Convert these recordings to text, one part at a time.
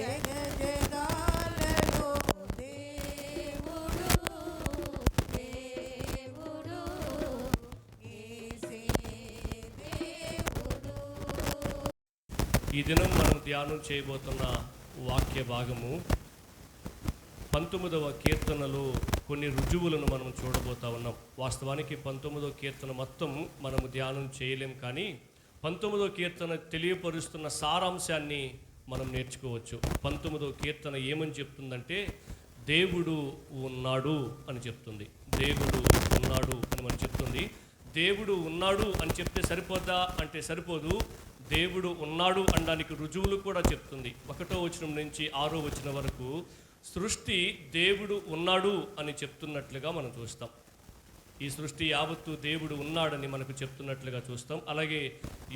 జగజగాలలో దేవుడు దేవుడు యేసే దేవుడు. ఈ దినం మనం ధ్యానం చేయబోతున్న వాక్య భాగము 19వ కీర్తనలో కొన్ని రుజువులను మనం చూడబోతా ఉన్నాం. వాస్తవానికి 19వ కీర్తన మొత్తం మనము ధ్యానం చేయలేం, కానీ 19వ కీర్తన తెలియపరుస్తున్న సారాంశాన్ని మనం నేర్చుకోవచ్చు. 19వ కీర్తన ఏమని చెప్తుందంటే దేవుడు ఉన్నాడు అని చెప్తుంది. దేవుడు ఉన్నాడు అని మనం చెప్తుంది. దేవుడు ఉన్నాడు అని చెప్తే సరిపోదా అంటే సరిపోదు. దేవుడు ఉన్నాడు అనడానికి రుజువులు కూడా చెప్తుంది. 1వ వచనం నుంచి 6వ వచనం వరకు సృష్టి దేవుడు ఉన్నాడు అని చెప్తున్నట్లుగా మనం చూస్తాం. ఈ సృష్టి యావత్తు దేవుడు ఉన్నాడని మనకు చెప్తున్నట్లుగా చూస్తాం. అలాగే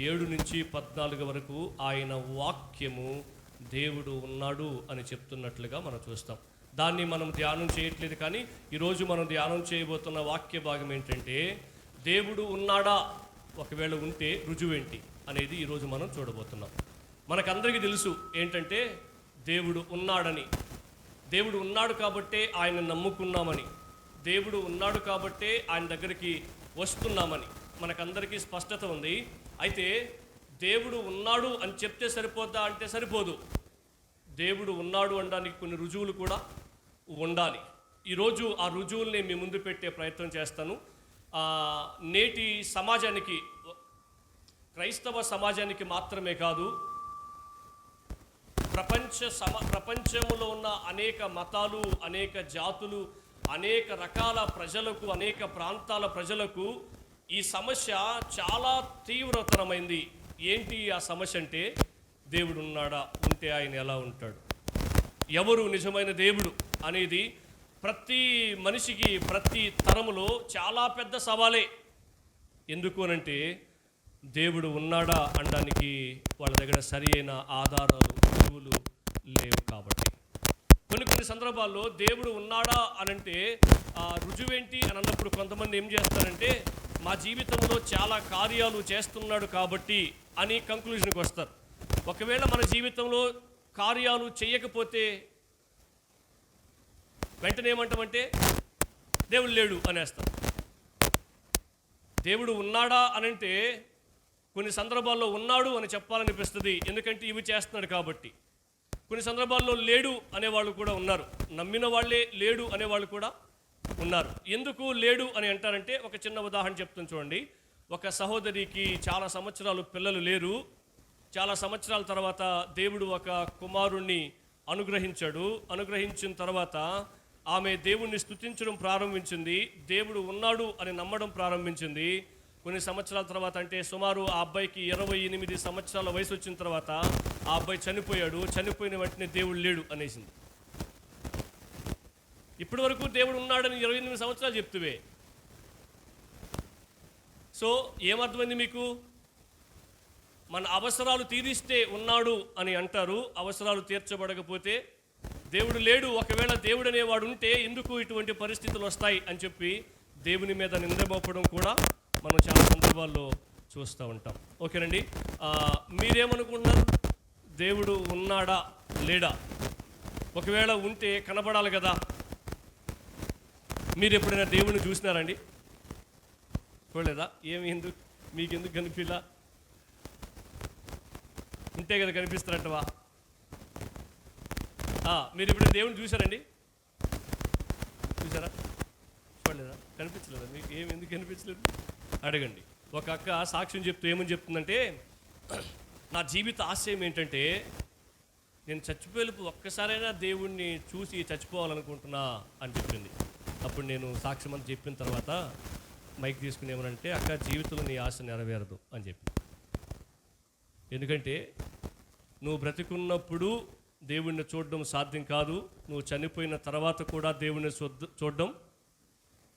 7 నుంచి 14 వరకు ఆయన వాక్యము దేవుడు ఉన్నాడు అని చెప్తున్నట్లుగా మనం చూస్తాం. దాన్ని మనం ధ్యానం చేయట్లేదు, కానీ ఈరోజు మనం ధ్యానం చేయబోతున్న వాక్య భాగం ఏంటంటే దేవుడు ఉన్నాడా, ఒకవేళ ఉంటే రుజువేంటి అనేది ఈరోజు మనం చూడబోతున్నాం. మనకందరికీ తెలుసు ఏంటంటే దేవుడు ఉన్నాడని. దేవుడు ఉన్నాడు కాబట్టే ఆయన నమ్ముకున్నామని, దేవుడు ఉన్నాడు కాబట్టే ఆయన దగ్గరికి వస్తున్నామని మనకందరికీ స్పష్టత ఉంది. అయితే దేవుడు ఉన్నాడు అని చెప్తే సరిపోద్దా అంటే సరిపోదు. దేవుడు ఉన్నాడు అనడానికి కొన్ని రుజువులు కూడా ఉండాలి. ఈరోజు ఆ రుజువుల్ని మీ ముందు పెట్టే ప్రయత్నం చేస్తాను. నేటి సమాజానికి, క్రైస్తవ సమాజానికి మాత్రమే కాదు, ప్రపంచంలో ఉన్న అనేక మతాలు, అనేక జాతులు, అనేక రకాల ప్రజలకు, అనేక ప్రాంతాల ప్రజలకు ఈ సమస్య చాలా తీవ్రతరమైంది. ఏంటి ఆ సమస్య అంటే దేవుడు ఉన్నాడా, ఉంటే ఆయన ఎలా ఉంటాడు, ఎవరు నిజమైన దేవుడు అనేది ప్రతి మనిషికి ప్రతి తరములో చాలా పెద్ద సవాలే. ఎందుకు అనంటే దేవుడు ఉన్నాడా అనడానికి వాళ్ళ దగ్గర సరి అయిన ఆధారాలు, రుజువులు లేవు. కాబట్టి కొన్ని సందర్భాల్లో దేవుడు ఉన్నాడా అనంటే రుజువేంటి అని అన్నప్పుడు కొంతమంది ఏం చేస్తారంటే మా జీవితంలో చాలా కార్యాలు చేస్తున్నాడు కాబట్టి అని కంక్లూజన్కి వస్తారు. ఒకవేళ మన జీవితంలో కార్యాలు చేయకపోతే వెంటనే ఏమంటామంటే దేవుడు లేడు అనేస్తాం. దేవుడు ఉన్నాడా అనంటే కొన్ని సందర్భాల్లో ఉన్నాడు అని చెప్పాలనిపిస్తుంది, ఎందుకంటే ఇవి చేస్తున్నాడు కాబట్టి. కొన్ని సందర్భాల్లో లేడు అనేవాళ్ళు కూడా ఉన్నారు. నమ్మిన వాళ్ళే లేడు అనేవాళ్ళు కూడా ఉన్నారు. ఎందుకు లేడు అని అంటారంటే ఒక చిన్న ఉదాహరణ చెప్తాను చూడండి. ఒక సహోదరికి చాలా సంవత్సరాలు పిల్లలు లేరు. చాలా సంవత్సరాల తర్వాత దేవుడు ఒక కుమారుణ్ణి అనుగ్రహించాడు. అనుగ్రహించిన తర్వాత ఆమె దేవుణ్ణి స్తుతించడం ప్రారంభించింది. దేవుడు ఉన్నాడు అని నమ్మడం ప్రారంభించింది. కొన్ని సంవత్సరాల తర్వాత, అంటే సుమారు ఆ అబ్బాయికి 28 సంవత్సరాల వయసు వచ్చిన తర్వాత ఆ అబ్బాయి చనిపోయాడు. చనిపోయిన వెంటనే దేవుడు లేడు అనేసింది. ఇప్పటి వరకు దేవుడు ఉన్నాడని 28 సంవత్సరాలు చెప్తువే. సో ఏమర్థమైంది మీకు? మన అవసరాలు తీరిస్తే ఉన్నాడు అని అంటారు, అవసరాలు తీర్చబడకపోతే దేవుడు లేడు. ఒకవేళ దేవుడు అనేవాడు ఉంటే ఎందుకు ఇటువంటి పరిస్థితులు వస్తాయి అని చెప్పి దేవుని మీద నిందమోపడం కూడా మనం చాలా సందర్భాల్లో చూస్తూ ఉంటాం. ఓకేనండి, మీరేమనుకుంటున్నారు? దేవుడు ఉన్నాడా లేడా? ఒకవేళ ఉంటే కనబడాలి కదా. మీరు ఎప్పుడైనా దేవుడిని చూసినారండి? చూడలేదా? మీకెందుకు కనిపిలా? ఉంటే కదా కనిపిస్తారంటవా? మీరు ఇప్పుడు దేవుని చూసారండి? చూసారా? చూడలేదా? కనిపించలేదా? మీకు ఎందుకు కనిపించలేదు? అడగండి. ఒక అక్క సాక్ష్యం చెప్తూ ఏమని చెప్తుందంటే, నా జీవిత ఆశయం ఏంటంటే నేను చచ్చిపోయేపు ఒక్కసారైనా దేవుణ్ణి చూసి చచ్చిపోవాలనుకుంటున్నా అని చెప్పింది. అప్పుడు నేను సాక్ష్యం అంతా చెప్పిన తర్వాత మైక్ తీసుకుని ఏమనంటే, అక్క జీవితంలో నీ ఆశ నెరవేరదు అని చెప్పి. ఎందుకంటే నువ్వు బ్రతికున్నప్పుడు దేవుణ్ణి చూడడం సాధ్యం కాదు. నువ్వు చనిపోయిన తర్వాత కూడా దేవుణ్ణి చూడడం,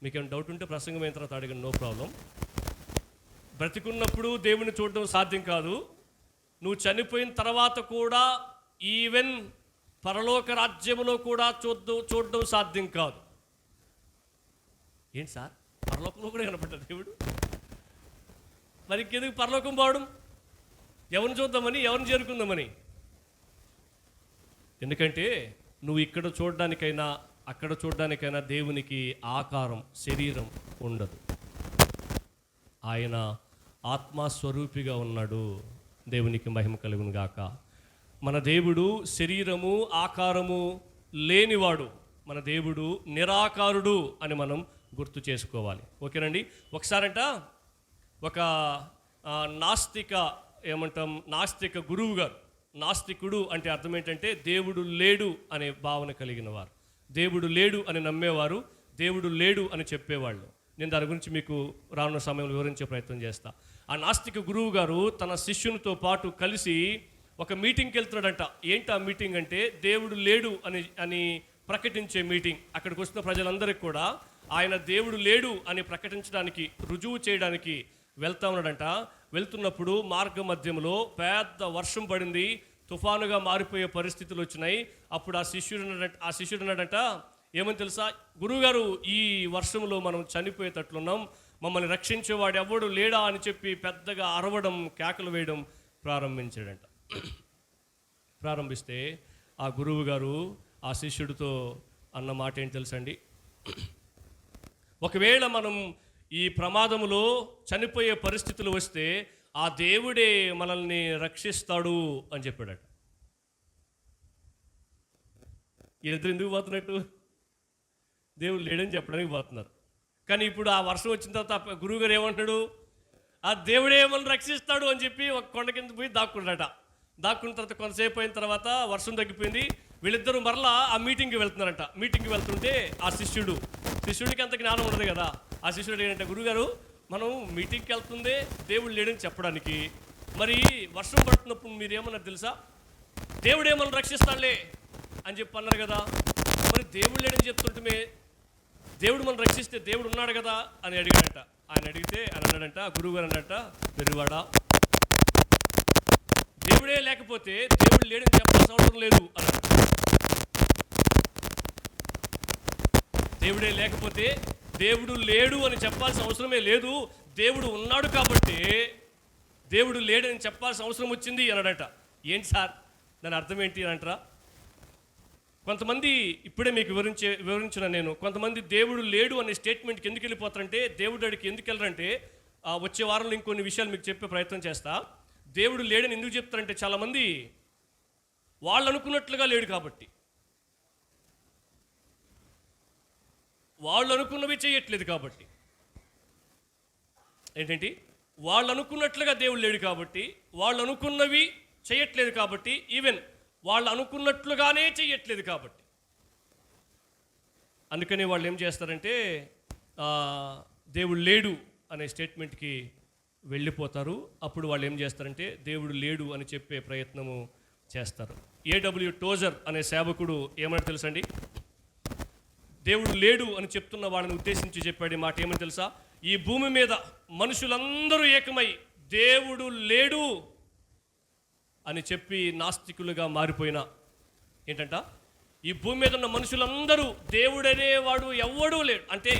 మీకేమైనా డౌట్ ఉంటే ప్రసంగం అయిన తర్వాత అడగండి, నో ప్రాబ్లం. బ్రతికున్నప్పుడు దేవుణ్ణి చూడడం సాధ్యం కాదు. నువ్వు చనిపోయిన తర్వాత కూడా, ఈవెన్ పరలోక రాజ్యంలో కూడా చూడడం సాధ్యం కాదు. ఏంటి సార్, పరలోకంలో కూడా కనపడ్డా దేవుడు? మరి ఇంకెందుకు పరలోకం పోవడం? ఎవరిని చూద్దామని, ఎవరిని చేరుకుందామని? ఎందుకంటే నువ్వు ఇక్కడ చూడడానికైనా అక్కడ చూడడానికైనా దేవునికి ఆకారం, శరీరం ఉండదు. ఆయన ఆత్మస్వరూపిగా ఉన్నాడు. దేవునికి మహిమ కలుగును గాక. మన దేవుడు శరీరము, ఆకారము లేనివాడు. మన దేవుడు నిరాకారుడు అని మనం గుర్తు చేసుకోవాలి. ఓకేనండి. ఒకసారంట ఒక నాస్తిక గురువు గారు, నాస్తికుడు అంటే అర్థం ఏంటంటే దేవుడు లేడు అనే భావన కలిగిన వారు, దేవుడు లేడు అని నమ్మేవారు, దేవుడు లేడు అని చెప్పేవాళ్ళు. నేను దాని గురించి మీకు రానున్న సమయంలో వివరించే ప్రయత్నం చేస్తా. ఆ నాస్తిక గురువు గారు తన శిష్యునితో పాటు కలిసి ఒక మీటింగ్కి వెళ్తున్నాడంట. ఏంటి ఆ మీటింగ్ అంటే దేవుడు లేడు అని ప్రకటించే మీటింగ్. అక్కడికి వస్తున్న ప్రజలందరికీ కూడా ఆయన దేవుడు లేడు అని ప్రకటించడానికి, రుజువు చేయడానికి వెళ్తా ఉన్నాడంట. వెళ్తున్నప్పుడు మార్గ మధ్యంలో పెద్ద వర్షం పడింది, తుఫానుగా మారిపోయే పరిస్థితులు వచ్చినాయి. అప్పుడు ఆ శిష్యుడు అన్నాడంట, ఏమని తెలుసా, గురువుగారు ఈ వర్షంలో మనం చనిపోయేటట్లున్నాం, మమ్మల్ని రక్షించేవాడు ఎవడు లేడా అని చెప్పి పెద్దగా అరవడం, కేకలు వేయడం ప్రారంభించాడంట. ప్రారంభిస్తే ఆ గురువు గారు ఆ శిష్యుడితో అన్న మాట ఏంటి తెలుసండి, ఒకవేళ మనం ఈ ప్రమాదములో చనిపోయే పరిస్థితులు వస్తే ఆ దేవుడే మనల్ని రక్షిస్తాడు అని చెప్పాడట. వీళ్ళిద్దరు ఎందుకు పోతున్నట్టు? దేవుడు లేడని చెప్పడానికి పోతున్నారు. కానీ ఇప్పుడు ఆ వర్షం వచ్చిన తర్వాత గురువుగారు ఏమంటాడు, ఆ దేవుడే మనల్ని రక్షిస్తాడు అని చెప్పి ఒక కొండ కింద పోయి దాక్కున్నాడట. దాక్కున్న తర్వాత కొంతసేపు అయిన తర్వాత వర్షం తగ్గిపోయింది. వీళ్ళిద్దరూ మరలా ఆ మీటింగ్కి వెళ్తున్నారంట. మీటింగ్కి వెళ్తుంటే ఆ శిష్యుడికి అంత జ్ఞానం ఉండదు కదా. ఆ శిష్యుడు ఏంటంటే, గురుగారు మనం మీటింగ్కి వెళ్తుందే దేవుడు లేడని చెప్పడానికి, మరి వర్షం పడుతున్నప్పుడు మీరేమన్నారు తెలుసా, దేవుడే మనం రక్షిస్తాడులే అని చెప్పి అన్నారు కదా. మరి దేవుడు లేడని చెప్తుంటే దేవుడు మనం రక్షిస్తే దేవుడు ఉన్నాడు కదా అని అడిగాడంట. ఆయన అడిగితే ఆయన అన్నాడంట, గురువుగారు అన్నట్ట, వెర్రివాడా, దేవుడే లేకపోతే దేవుడు లేడని చెప్పాల్సిన అవసరం లేదు అన్నాడు. దేవుడే లేకపోతే దేవుడు లేడు అని చెప్పాల్సిన అవసరమే లేదు, దేవుడు ఉన్నాడు కాబట్టి దేవుడు లేడని చెప్పాల్సిన అవసరం వచ్చింది అన్నాడట. ఏంటి సార్ దాని అర్థం ఏంటి అని అంటారా? కొంతమంది ఇప్పుడే మీకు వివరించిన నేను, కొంతమంది దేవుడు లేడు అనే స్టేట్మెంట్కి ఎందుకు వెళ్ళిపోతారంటే, దేవుడు అడిగి ఎందుకు వెళ్ళరంటే, వచ్చే వారంలో ఇంకొన్ని విషయాలు మీకు చెప్పే ప్రయత్నం చేస్తా. దేవుడు లేడని ఎందుకు చెప్తారంటే, చాలామంది వాళ్ళు అనుకున్నట్లుగా లేడు కాబట్టి, వాళ్ళు అనుకున్నవి చేయట్లేదు కాబట్టి, ఏంటంటే వాళ్ళు అనుకున్నట్లుగా దేవుడు లేడు కాబట్టి, వాళ్ళు అనుకున్నవి చేయట్లేదు కాబట్టి, ఈవెన్ వాళ్ళు అనుకున్నట్లుగానే చెయ్యట్లేదు కాబట్టి, అందుకని వాళ్ళు ఏం చేస్తారంటే దేవుడు లేడు అనే స్టేట్మెంట్కి వెళ్ళిపోతారు. అప్పుడు వాళ్ళు ఏం చేస్తారంటే దేవుడు లేడు అని చెప్పే ప్రయత్నము చేస్తారు. A.W. టోజర్ అనే సేవకుడు ఏమని తెలుసండి, దేవుడు లేడు అని చెప్తున్న వాళ్ళని ఉద్దేశించి చెప్పాడు మాట ఏమని తెలుసా, ఈ భూమి మీద మనుషులందరూ ఏకమై దేవుడు లేడు అని చెప్పి నాస్తికులుగా మారిపోయినా ఏంటంట, ఈ భూమి మీద ఉన్న మనుషులందరూ దేవుడు అనేవాడు ఎవడూ లేడు అంటే,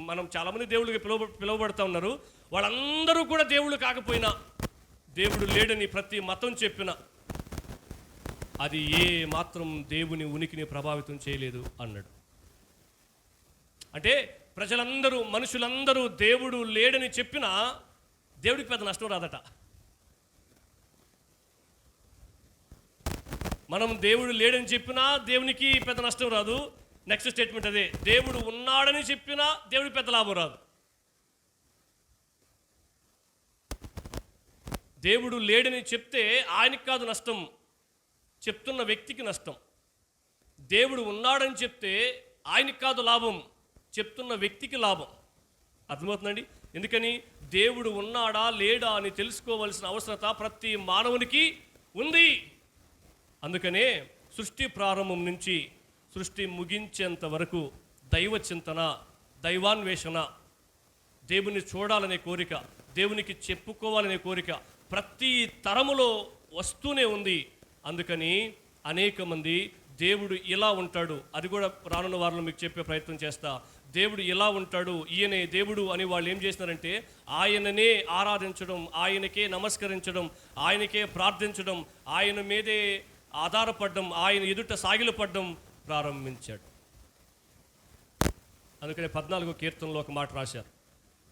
మనం చాలామంది దేవుడికి పిలువబడుతూ ఉన్నారు, వాళ్ళందరూ కూడా దేవుడు కాకపోయినా, దేవుడు లేడని ప్రతి మతం చెప్పినా అది ఏ మాత్రం దేవుని ఉనికిని ప్రభావితం చేయలేదు అన్నాడు. అంటే ప్రజలందరూ, మనుషులందరూ దేవుడు లేడని చెప్పినా దేవుడికి పెద్ద నష్టం రాదట. మనం దేవుడు లేడని చెప్పినా దేవునికి పెద్ద నష్టం రాదు. నెక్స్ట్ స్టేట్మెంట్ అదే, దేవుడు ఉన్నాడని చెప్పినా దేవుడికి పెద్ద లాభం రాదు. దేవుడు లేడని చెప్తే ఆయనకి కాదు నష్టం, చెప్తున్న వ్యక్తికి నష్టం. దేవుడు ఉన్నాడని చెప్తే ఆయనకి కాదు లాభం, చెప్తున్న వ్యక్తికి లాభం. అర్థమవుతుందండి? ఎందుకని, దేవుడు ఉన్నాడా లేడా అని తెలుసుకోవాల్సిన అవసరత ప్రతి మానవునికి ఉంది. అందుకనే సృష్టి ప్రారంభం నుంచి సృష్టి ముగించేంత వరకు దైవ చింతన, దైవాన్వేషణ, దేవుని చూడాలనే కోరిక, దేవునికి చెప్పుకోవాలనే కోరిక ప్రతి తరములో వస్తూనే ఉంది. అందుకని అనేక మంది దేవుడు ఇలా ఉంటాడు, అది కూడా రానున్న వారంలో మీకు చెప్పే ప్రయత్నం చేస్తా. దేవుడు ఇలా ఉంటాడు, ఈయనే దేవుడు అని వాళ్ళు ఏం చేస్తున్నారంటే ఆయననే ఆరాధించడం, ఆయనకే నమస్కరించడం, ఆయనకే ప్రార్థించడం, ఆయన మీదే ఆధారపడడం, ఆయన ఎదుట సాగిలపడడం ప్రారంభించాడు. అందుకనే 14వ కీర్తనలో ఒక మాట రాశారు.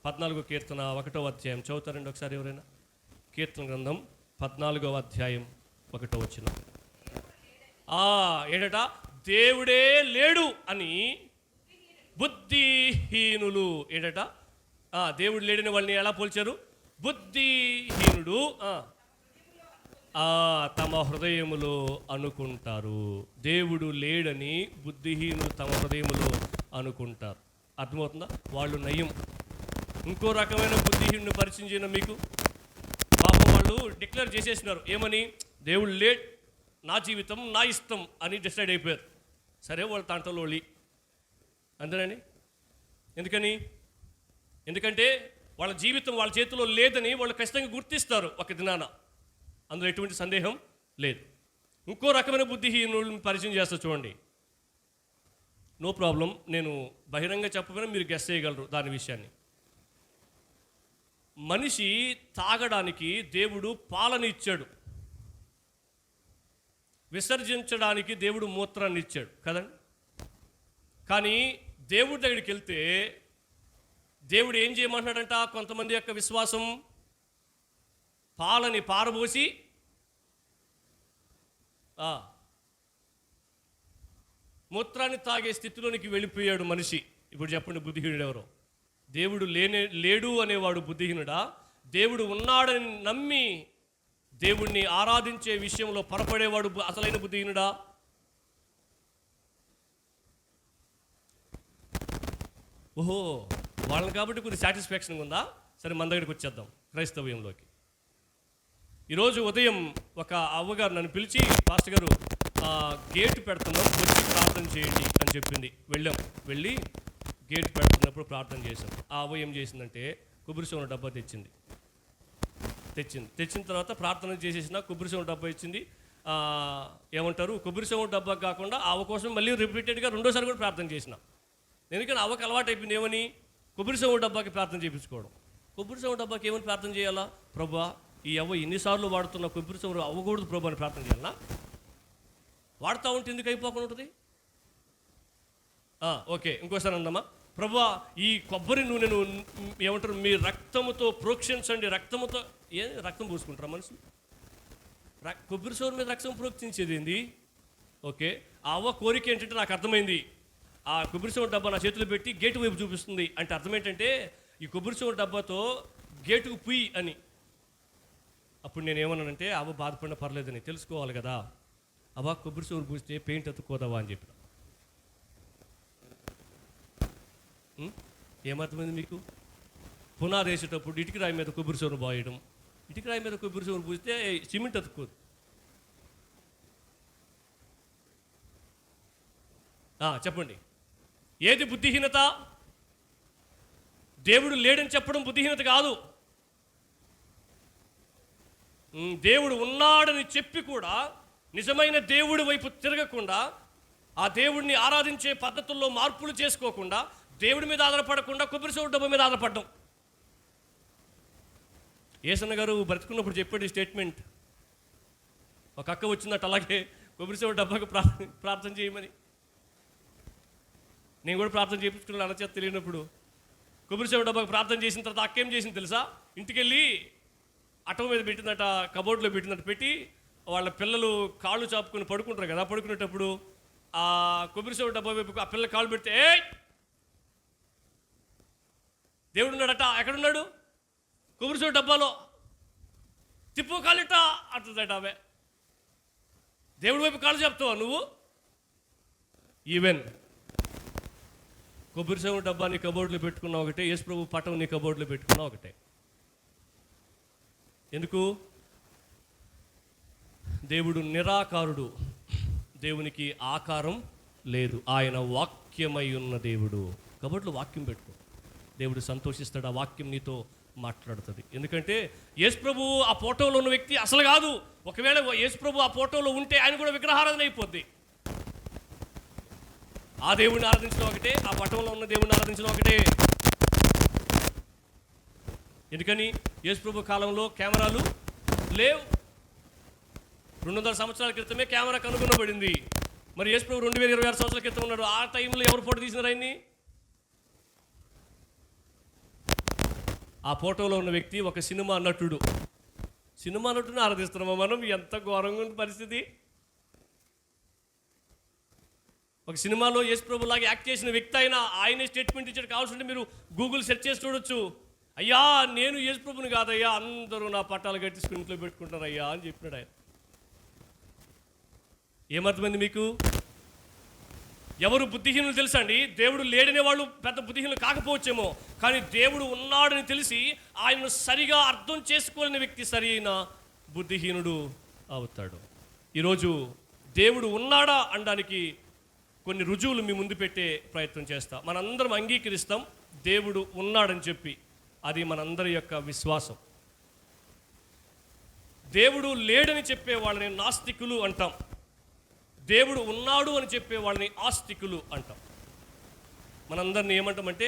14వ కీర్తన 1వ అధ్యాయం చదువుతారండి ఒకసారి ఎవరైనా? కీర్తన గ్రంథం 14వ అధ్యాయం 1వ వచనం. ఏంటట? దేవుడే లేడు అని బుద్ధిహీనులు ఏంటట? దేవుడు లేడని వాళ్ళని ఎలా పోల్చారు? బుద్ధిహీనుడు తమ హృదయములో అనుకుంటారు. దేవుడు లేడని బుద్ధిహీనులు తమ హృదయములో అనుకుంటారు. అర్థమవుతుందా? వాళ్ళు నయం. ఇంకో రకమైన బుద్ధిహీనుని పరిచయం చేయను మీకు. పాపం వాళ్ళు డిక్లేర్ చేసేసినారు. ఏమని? దేవుడు లేడ్, నా జీవితం నా ఇష్టం అని డిసైడ్ అయిపోయారు. సరే, వాళ్ళు తంటలోళి అందరని. ఎందుకంటే వాళ్ళ జీవితం వాళ్ళ చేతిలో లేదని వాళ్ళు ఖచ్చితంగా గుర్తిస్తారు ఒక దినాన. అందులో ఎటువంటి సందేహం లేదు. ఇంకో రకమైన బుద్ధిహీనులను పరిచయం చేస్తా చూడండి. నో ప్రాబ్లం, నేను బహిరంగ చెప్పకపోయినా మీరు గెస్ చేయగలరు దాని విషయాన్ని. మనిషి తాగడానికి దేవుడు పాలని ఇచ్చాడు, విసర్జించడానికి దేవుడు మూత్రాన్ని ఇచ్చాడు కదండి. కానీ దేవుడి దగ్గరికి వెళ్తే దేవుడు ఏం చేయమంటున్నాడంట? కొంతమంది యొక్క విశ్వాసం పాలని పారబోసి మూత్రాన్ని తాగే స్థితిలోనికి వెళ్ళిపోయాడు మనిషి. ఇప్పుడు చెప్పండి, బుద్ధిహీనుడు ఎవరో? దేవుడు లేడు అనేవాడు బుద్ధిహీనుడా? దేవుడు ఉన్నాడని నమ్మి దేవుణ్ణి ఆరాధించే విషయంలో పొరపడేవాడు అసలైన బుద్ధిహీనుడా? ఓహో, వాళ్ళని కాబట్టి కొద్ది సాటిస్ఫాక్షన్ ఉందా? సరే, మన దగ్గరికి వచ్చేద్దాం క్రైస్తవ్యంలోకి. ఈరోజు ఉదయం ఒక అవ్వగారు నన్ను పిలిచి, పాస్టర్ గారు గేటు పెడుతున్నాం, వచ్చి ప్రార్థన చేయండి అని చెప్పింది. వెళ్ళి గేటు పెడుతున్నప్పుడు ప్రార్థన చేశాం. ఆ అవ్వ ఏం చేసిందంటే కొబ్బరి సోన డబ్బా తెచ్చిన తర్వాత ప్రార్థన చేసేసిన కొబ్బరి సోన డబ్బా ఇచ్చింది. ఏమంటారు, కొబ్బరి సోన డబ్బా కాకుండా అవ్వ కోసం మళ్ళీ రిపీటెడ్గా రెండోసారి కూడా ప్రార్థన చేసిన. ఎందుకంటే అవ్వకు అలవాటు అయిపోయింది ఏమని? కొబ్బరి సోన డబ్బాకి ప్రార్థన చేయించుకోవడం. కొబ్బరి సోన డబ్బాకి ఏమని ప్రార్థన చేయాలా? ప్రభా, ఈ అవ్వ ఎన్నిసార్లు వాడుతున్న కొబ్బరి సోన అవ్వకూడదు ప్రభు అని ప్రార్థన చేయాలా? వాడుతూ ఉంటే ఎందుకు అయిపోకుండా ఉంటుంది? ఓకే, ఇంకోసారి అందమ్మా. ప్రభువా, ఈ కొబ్బరి నూనెను ఏమంటారు, మీ రక్తముతో ప్రోక్షించండి. రక్తముతో రక్తం పూసుకుంటారా మనుషులు? కొబ్బరి సోన మీద రక్తం ప్రోక్షించేది ఏంది? ఓకే, ఆ అవ్వ కోరిక ఏంటంటే నాకు అర్థమైంది. ఆ కొబ్బరి సోన డబ్బా నా చేతిలో పెట్టి గేటు వైపు చూపిస్తుంది అంటే అర్థం ఏంటంటే ఈ కొబ్బరి సోన డబ్బాతో గేటుకు పుయ్యి అని. అప్పుడు నేను ఏమన్నానంటే, అవ్వ బాధపడినా పర్లేదని తెలుసుకోవాలి కదా. అవ్వ కొబ్బరి సోన పూస్తే పెయింట్ అతుక్కోదావా అని చెప్పిన. ఏమర్థమైంది మీకు? పునాది వేసేటప్పుడు ఇటుక రాయి మీద కొబ్బరి సోన పోయడం, ఇటుక రాయి మీద కొబ్బరి సోన పూస్తే సిమెంట్ అతుక్కోదు. చెప్పండి, ఏది బుద్ధిహీనత? దేవుడు లేడని చెప్పడం బుద్ధిహీనత కాదు. దేవుడు ఉన్నాడని చెప్పి కూడా నిజమైన దేవుడి వైపు తిరగకుండా, ఆ దేవుడిని ఆరాధించే పద్ధతుల్లో మార్పులు చేసుకోకుండా, దేవుడి మీద ఆధారపడకుండా కొబ్బరి సోన డబ్బా మీద ఆధారపడడం. యేసన్న గారు బ్రతుకున్నప్పుడు చెప్పాడు ఈ స్టేట్మెంట్. ఒక అక్క వచ్చిందట అలాగే కొబ్బరి సోన డబ్బాకి ప్రార్థన చేయమని. నేను కూడా ప్రార్థన చేయించుకున్నాను అలా చేత తెలియనప్పుడు. కొబ్బరి సోన డబ్బాకి ప్రార్థన చేసిన తర్వాత అక్క ఏం చేసింది తెలుసా? ఇంటికెళ్ళి అటవ మీద పెట్టిందట, కబోర్డ్లో పెట్టిందట. పెట్టి వాళ్ళ పిల్లలు కాళ్ళు చాపుకొని పడుకుంటారు కదా, పడుకునేటప్పుడు ఆ కొబ్బరి సోన డబ్బా వైపు ఆ పిల్లలు కాళ్ళు పెడితే, దేవుడు ఉన్నాడట. ఎక్కడున్నాడు? కొబ్బరి సోన డబ్బాలో. తిప్పు కాళ్ళట అంటుందట ఆమె. దేవుడి వైపు కాళ్ళు చెప్తావా నువ్వు? ఈవెన్ కొబ్బరి సోన డబ్బా నీ కబోర్డ్లో పెట్టుకున్నా ఒకటే, యేసు ప్రభు పటం నీ కబోర్డ్లో పెట్టుకున్నా ఒకటే. ఎందుకు? దేవుడు నిరాకారుడు, దేవునికి ఆకారం లేదు, ఆయన వాక్యమై ఉన్న దేవుడు. కబోర్డ్లో వాక్యం పెట్టుకో, దేవుడు సంతోషిస్తాడు. ఆ వాక్యం నీతో మాట్లాడుతుంది. ఎందుకంటే యేసు ప్రభు ఆ ఫోటోలో ఉన్న వ్యక్తి అసలు కాదు. ఒకవేళ యేసు ప్రభు ఆ ఫోటోలో ఉంటే ఆయన కూడా విగ్రహారాధన అయిపోద్ది. ఆ దేవుడిని ఆరాధించడం ఒకటే, ఆ పటంలో ఉన్న దేవుడిని ఆరాధించడం ఒకటే. ఎందుకని? యేసు ప్రభు కాలంలో కెమెరాలు లేవు. 200 సంవత్సరాల క్రితమే కెమెరా కనుగొనబడింది. మరి యేసు ప్రభు 2026 సంవత్సరాల క్రితం ఉన్నాడు. ఆ టైంలో ఎవరు ఫోటో తీసినారు ఆయన్ని? ఆ ఫోటోలో ఉన్న వ్యక్తి ఒక సినిమా నటుడు. సినిమా నటుడిని ఆరాధిస్తున్నామా మనం? ఎంత ఘోరంగా ఉంది పరిస్థితి. ఒక సినిమాలో యేసు ప్రభు లాగా యాక్ట్ చేసిన వ్యక్తి అయినా ఆయనే స్టేట్మెంట్ ఇచ్చాడు. కావాల్సింటే మీరు గూగుల్ సెర్చ్ చేసి చూడొచ్చు. అయ్యా, నేను యేసు ప్రభుని కాదయ్యా, అందరూ నా పట్టాలు కట్టించుకుని ఇంట్లో పెట్టుకుంటారు అయ్యా అని చెప్పినాడు ఆయన. ఏమర్థమైంది మీకు? ఎవరు బుద్ధిహీనులు తెలుసా అండి? దేవుడు లేడనే వాళ్ళు పెద్ద బుద్ధిహీనులు కాకపోవచ్చేమో, కానీ దేవుడు ఉన్నాడని తెలిసి ఆయనను సరిగా అర్థం చేసుకోలేని వ్యక్తి సరి అయిన బుద్ధిహీనుడు అవుతాడు. ఈరోజు దేవుడు ఉన్నాడా అనడానికి కొన్ని రుజువులు మీ ముందు పెట్టే ప్రయత్నం చేస్తా. మనందరం అంగీకరిస్తాం దేవుడు ఉన్నాడని చెప్పి. అది మనందరి యొక్క విశ్వాసం. దేవుడు లేడని చెప్పే వాళ్ళని నాస్తికులు అంటాం. దేవుడు ఉన్నాడు అని చెప్పే వాళ్ళని ఆస్తికులు అంటాం. మనందరిని ఏమంటామంటే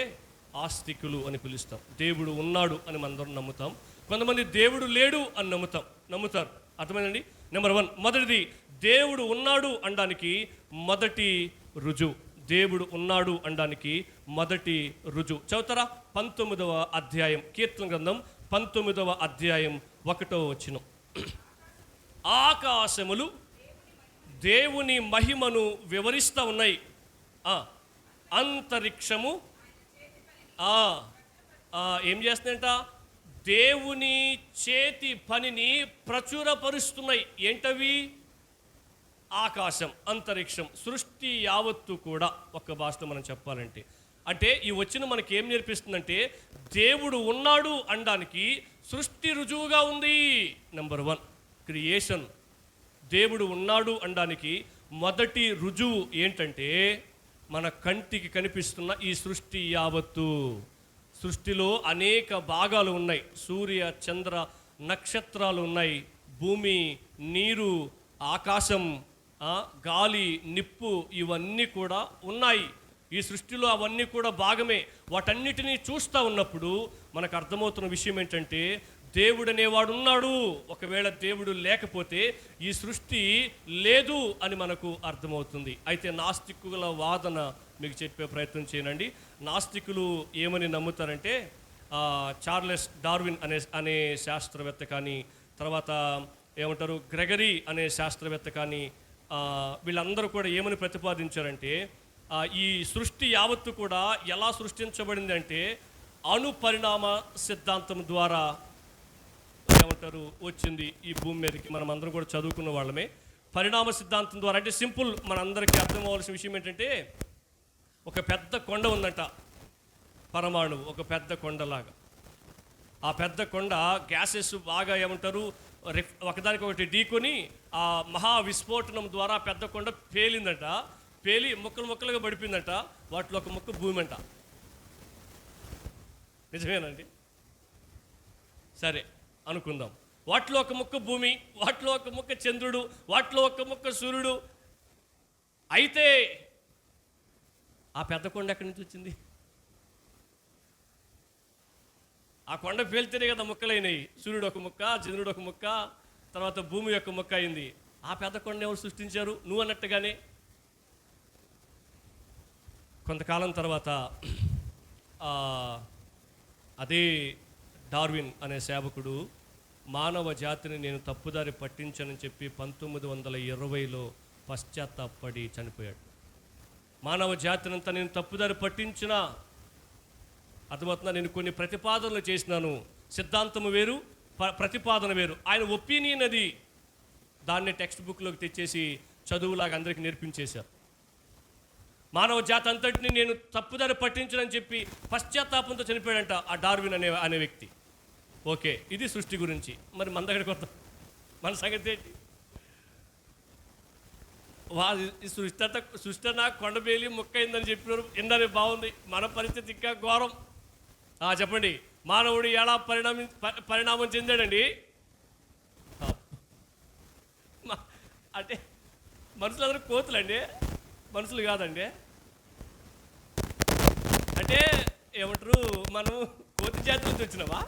ఆస్తికులు అని పిలుస్తాం. దేవుడు ఉన్నాడు అని మనందరం నమ్ముతాం. కొంతమంది దేవుడు లేడు అని నమ్ముతారు. అర్థమైందండి? నెంబర్ 1, మొదటిది దేవుడు ఉన్నాడు అనడానికి మొదటి రుజువు. దేవుడు ఉన్నాడు అనడానికి మొదటి రుజువు చదువుతారా? 19వ అధ్యాయం, కీర్తన గ్రంథం 19వ అధ్యాయం 1వ వచనం. ఆకాశములు దేవుని మహిమను వివరిస్తూ ఉన్నాయి. అంతరిక్షము ఏం చేస్తుందంట? దేవుని చేతి పనిని ప్రచురపరుస్తున్నాయి. ఏంటవి? ఆకాశం, అంతరిక్షం, సృష్టి యావత్తు కూడా. ఒక్క భాషలో మనం చెప్పాలంటే, అంటే ఈ వచ్చిన మనకి ఏం నేర్పిస్తుందంటే దేవుడు ఉన్నాడు అనడానికి సృష్టి రుజువుగా ఉంది. Number 1, creation. దేవుడు ఉన్నాడు అనడానికి మొదటి రుజువు ఏంటంటే మన కంటికి కనిపిస్తున్న ఈ సృష్టి యావత్తు. సృష్టిలో అనేక భాగాలు ఉన్నాయి. సూర్య, చంద్ర, నక్షత్రాలు ఉన్నాయి. భూమి, నీరు, ఆకాశం, గాలి, నిప్పు, ఇవన్నీ కూడా ఉన్నాయి. ఈ సృష్టిలో అవన్నీ కూడా భాగమే. వాటన్నిటినీ చూస్తూ ఉన్నప్పుడు మనకు అర్థమవుతున్న విషయం ఏంటంటే దేవుడు అనేవాడు ఉన్నాడు. ఒకవేళ దేవుడు లేకపోతే ఈ సృష్టి లేదు అని మనకు అర్థమవుతుంది. అయితే నాస్తికుల వాదన మీకు చెప్పే ప్రయత్నం చేయనండి. నాస్తికులు ఏమని నమ్ముతారంటే చార్లెస్ డార్విన్ అనే శాస్త్రవేత్త కానీ, తర్వాత ఏమంటారు గ్రెగరీ అనే శాస్త్రవేత్త కానీ, వీళ్ళందరూ కూడా ఏమని ప్రతిపాదించారంటే ఈ సృష్టి యావత్తు కూడా ఎలా సృష్టించబడింది అంటే అణు పరిణామ సిద్ధాంతం ద్వారా ఏమంటారు వచ్చింది ఈ భూమి మీదకి. మనం అందరం కూడా చదువుకున్న వాళ్ళమే. పరిణామ సిద్ధాంతం ద్వారా అంటే సింపుల్, మనందరికీ అర్థం అవ్వాల్సిన విషయం ఏంటంటే ఒక పెద్ద కొండ ఉందంట, పరమాణువు, ఒక పెద్ద కొండలాగా. ఆ పెద్ద కొండ గ్యాసెస్ బాగా ఏమంటారు ఒకదానికొకటి ఢీకొని ఆ మహా విస్ఫోటనం ద్వారా పెద్ద కొండ పేలిందంట. పేలి ముక్కలు ముక్కలుగా పడిపోయిందంట. వాటిలో ఒక ముక్క భూమి అంట. నిజమేనండి? సరే అనుకుందాం. వాటిలో ఒక ముక్క భూమి, వాటిలో ఒక ముక్క చంద్రుడు, వాటిలో ఒక ముక్క సూర్యుడు. అయితే ఆ పెద్ద కొండ ఎక్కడి నుంచి వచ్చింది? ఆ కొండ పేలితేనే కదా ముక్కలైనవి. సూర్యుడు ఒక ముక్క, చంద్రుడు ఒక ముక్క, తర్వాత భూమి యొక్క ముక్క అయింది. ఆ పెద్ద కొండ ఎవరు సృష్టించారు? నువ్వు అన్నట్టుగానే. కొంతకాలం తర్వాత అదే డార్విన్ అనే సేవకుడు మానవ జాతిని నేను తప్పుదారి పట్టించానని చెప్పి 1920లో పశ్చాత్తాపడి చనిపోయాడు. మానవ జాతినంతా నేను తప్పుదారి పట్టించిన అర్థమవుతున్నా, నేను కొన్ని ప్రతిపాదనలు చేసినాను. సిద్ధాంతం వేరు, ప్రతిపాదన వేరు. ఆయన ఒపీనియన్ అది. దాన్ని టెక్స్ట్ బుక్లోకి తెచ్చేసి చదువులాగా అందరికీ నేర్పించేశారు. మానవ జాతి అంతటిని నేను తప్పుదారి పట్టించనని చెప్పి పశ్చాత్తాపంతో చనిపోయాడంట ఆ డార్విన్ అనే వ్యక్తి. ఓకే, ఇది సృష్టి గురించి. మరి మన దగ్గరికి వద్దాం. మన సంగతి ఏంటి? సృష్టి నాకు కొండబేలి ముక్కైందని చెప్పినారు. ఎండనే బాగుంది. మన పరిస్థితి ఇంకా ఘోరం. చెప్పండి, మానవుడు ఎలా పరిణామం చెందాడండి? అంటే మనుషులందరూ కోతులండి, మనుషులు కాదండి. అంటే ఏమంటారు, మనం కోతి జాతి నుంచి వచ్చినావా?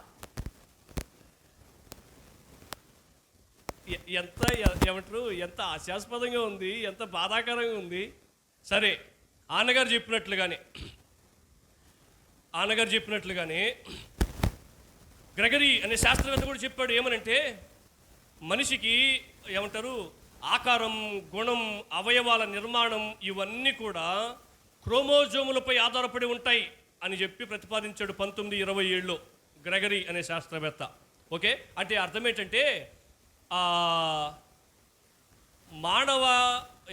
ఏమంటారు, ఎంత హాస్యాస్పదంగా ఉంది, ఎంత బాధాకరంగా ఉంది. సరే, ఆనగారు చెప్పినట్లుగానే గ్రెగరీ అనే శాస్త్రవేత్త కూడా చెప్పాడు. ఏమనంటే మనిషికి ఏమంటారు, ఆకారం, గుణం, అవయవాల నిర్మాణం ఇవన్నీ కూడా క్రోమోజోములపై ఆధారపడి ఉంటాయి అని చెప్పి ప్రతిపాదించాడు 1927లో గ్రెగరీ అనే శాస్త్రవేత్త. ఓకే, అంటే అర్థం ఏంటంటే మానవ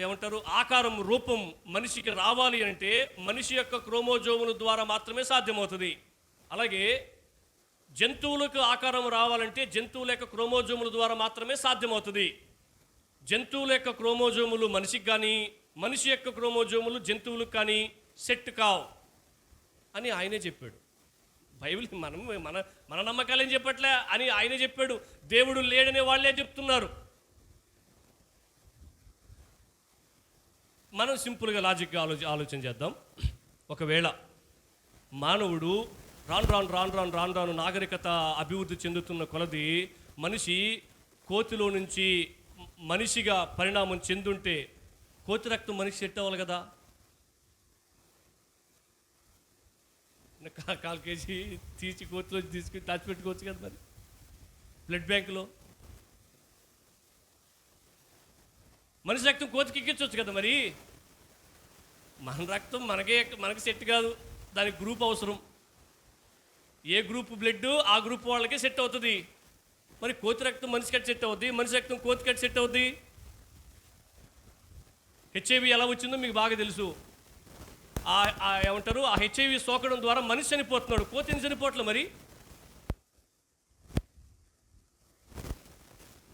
ఏమంటారు ఆకారం, రూపం మనిషికి రావాలి అంటే మనిషి యొక్క క్రోమోజోముల ద్వారా మాత్రమే సాధ్యమవుతుంది. అలాగే జంతువులకు ఆకారం రావాలంటే జంతువుల యొక్క క్రోమోజోముల ద్వారా మాత్రమే సాధ్యమవుతుంది. జంతువుల యొక్క క్రోమోజోములు మనిషికి కానీ, మనిషి యొక్క క్రోమోజోములు జంతువులకు కానీ సెట్ కావు అని ఆయనే చెప్పాడు. బైబిల్ మన నమ్మకాలేం చెప్పట్లే అని ఆయనే చెప్పాడు. దేవుడు లేడనే వాళ్ళే చెప్తున్నారు. మనం సింపుల్గా లాజిక్గా ఆలోచన చేద్దాం. ఒకవేళ మానవుడు రాను నాగరికత అభివృద్ధి చెందుతున్న కొలది మనిషి కోతిలో నుంచి మనిషిగా పరిణామం చెందుంటే కోతి రక్తం మనిషి సెట్ అవ్వాలి కదా. 1/4 కేజీ తీసి కోతిలో తీసుకుని దాచిపెట్టుకోవచ్చు కదా మరి బ్లడ్ బ్యాంకులో. మనిషి రక్తం కోతికి ఎక్కించవచ్చు కదా. మరి మన రక్తం మనకి సెట్ కాదు, దానికి గ్రూప్ అవసరం. ఏ గ్రూప్ బ్లడ్ ఆ గ్రూప్ వాళ్ళకే సెట్ అవుతుంది. మరి కోతి రక్తం మనిషి కట్టి సెట్ అవుద్ది, మనిషి రక్తం కోతి కట్టి సెట్ అవుద్ది. హెచ్ఐవి ఎలా వచ్చిందో మీకు బాగా తెలుసు. ఏమంటారు, ఆ హెచ్ఐవి సోకడం ద్వారా మనిషి చనిపోతున్నాడు, కోతిని చనిపోవట్లే. మరి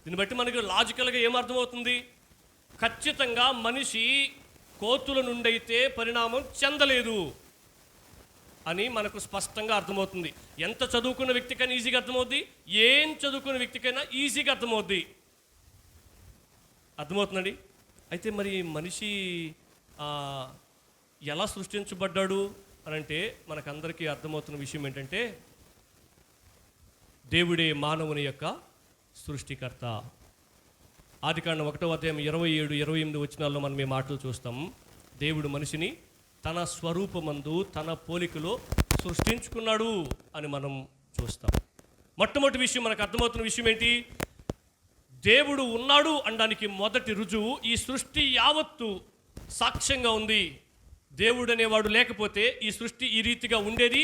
దీన్ని బట్టి మనకి లాజికల్గా ఏమర్థమవుతుంది? ఖచ్చితంగా మనిషి కోతుల నుండి అయితే పరిణామం చెందలేదు అని మనకు స్పష్టంగా అర్థమవుతుంది. ఎంత చదువుకున్న వ్యక్తికైనా ఈజీగా అర్థమవుద్ది, ఏం చదువుకున్న వ్యక్తికైనా ఈజీగా అర్థమవుద్ది. అర్థమవుతుందండి. అయితే మరి మనిషి ఎలా సృష్టించబడ్డాడు అని అంటే మనకందరికీ అర్థమవుతున్న విషయం ఏంటంటే దేవుడే మానవుని యొక్క సృష్టికర్త. ఆదికాండం 1వ అధ్యాయం 27, 28 వచనాల్లో మనం ఈ మాటలు చూస్తాం. దేవుడు మనిషిని తన స్వరూపమందు తన పోలికలో సృష్టించుకున్నాడు అని మనం చూస్తాం. మొట్టమొదటి విషయం మనకు అర్థమవుతున్న విషయం ఏంటి? దేవుడు ఉన్నాడు అనడానికి మొదటి రుజువు ఈ సృష్టి యావత్తు సాక్ష్యంగా ఉంది. దేవుడు అనేవాడు లేకపోతే ఈ సృష్టి ఈ రీతిగా ఉండేది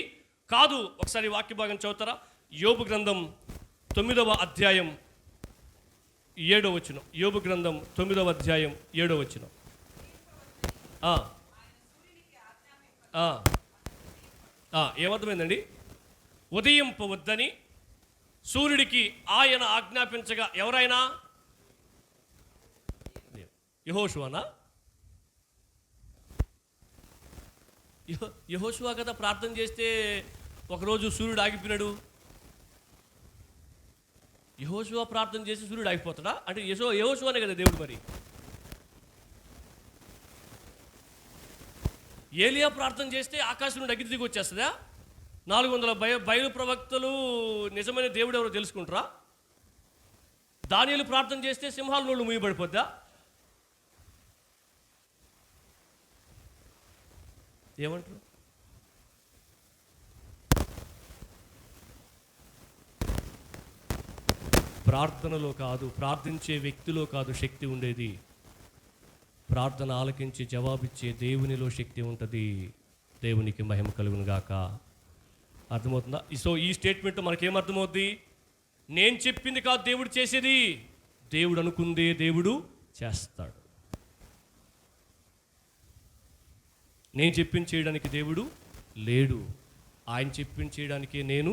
కాదు. ఒకసారి వాక్య భాగం చదువుతారా? యోబు గ్రంథం 9వ అధ్యాయం 7వ వచనం. యోబు గ్రంథం 9వ అధ్యాయం 7వ వచనం. ఏమర్థమైందండి? ఉదయింపవద్దని సూర్యుడికి ఆయన ఆజ్ఞాపించగా ఎవరైనా యెహోషువనా? యెహోషువ కదా ప్రార్థన చేస్తే ఒకరోజు సూర్యుడు ఆగిపోయినాడు. యెహోషువ ప్రార్థన చేసి సూర్యుడు ఆగిపోతాడా? అంటే యెహోషువనే కదా దేవుడు. మరి ఏలియా ప్రార్థన చేస్తే ఆకాశం నుండి అగ్ని దిగి వచ్చేస్తుందా? 400 బయలు ప్రవక్తలు నిజమైన దేవుడు ఎవరో తెలుసుకుంటారా? దానియేలు ప్రార్థన చేస్తే సింహాల నోళ్ళు మూయబడిపోద్దా? ఏమంటారు? ప్రార్థనలో కాదు, ప్రార్థించే వ్యక్తిలో కాదు శక్తి ఉండేది. ప్రార్థన ఆలకించి జవాబిచ్చే దేవునిలో శక్తి ఉంటుంది. దేవునికి మహిమ కలుగును గాక. అర్థమవుతుందా? సో ఈ స్టేట్మెంట్ మనకేమర్థమవుద్ది? నేను చెప్పింది కాదు దేవుడు చేసేది, దేవుడు అనుకుందే దేవుడు చేస్తాడు. నేను చెప్పింది చేయడానికి దేవుడు లేడు, ఆయన చెప్పింది చేయడానికే నేను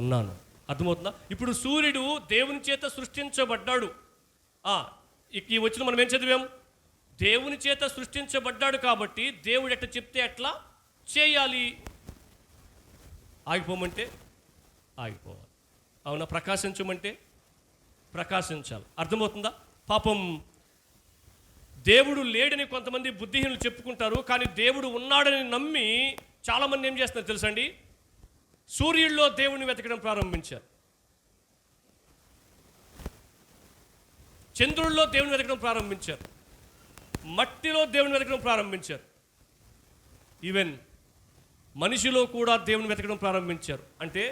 ఉన్నాను. అర్థమవుతుందా? ఇప్పుడు సూర్యుడు దేవుని చేత సృష్టించబడ్డాడు. ఈ వచ్చిన మనం ఏం చదివాం? దేవుని చేత సృష్టించబడ్డాడు కాబట్టి దేవుడు ఎట్లా చెప్తే ఎట్లా చేయాలి. ఆగిపోమంటే ఆగిపోవాలి, అవునా? ప్రకాశించమంటే ప్రకాశించాలి. అర్థమవుతుందా? పాపం దేవుడు లేడని కొంతమంది బుద్ధిహీనులు చెప్పుకుంటారు, కానీ దేవుడు ఉన్నాడని నమ్మి చాలామంది ఏం చేస్తున్నారు తెలుసండి? సూర్యుల్లో దేవుడిని వెతకడం ప్రారంభించారు. చంద్రుల్లో దేవుని వెతకడం ప్రారంభించారు, మట్టిలో దేవుని వెతకడం ప్రారంభించారు, ఈవెన్ మనిషిలో కూడా దేవుని వెతకడం ప్రారంభించారు. అంటే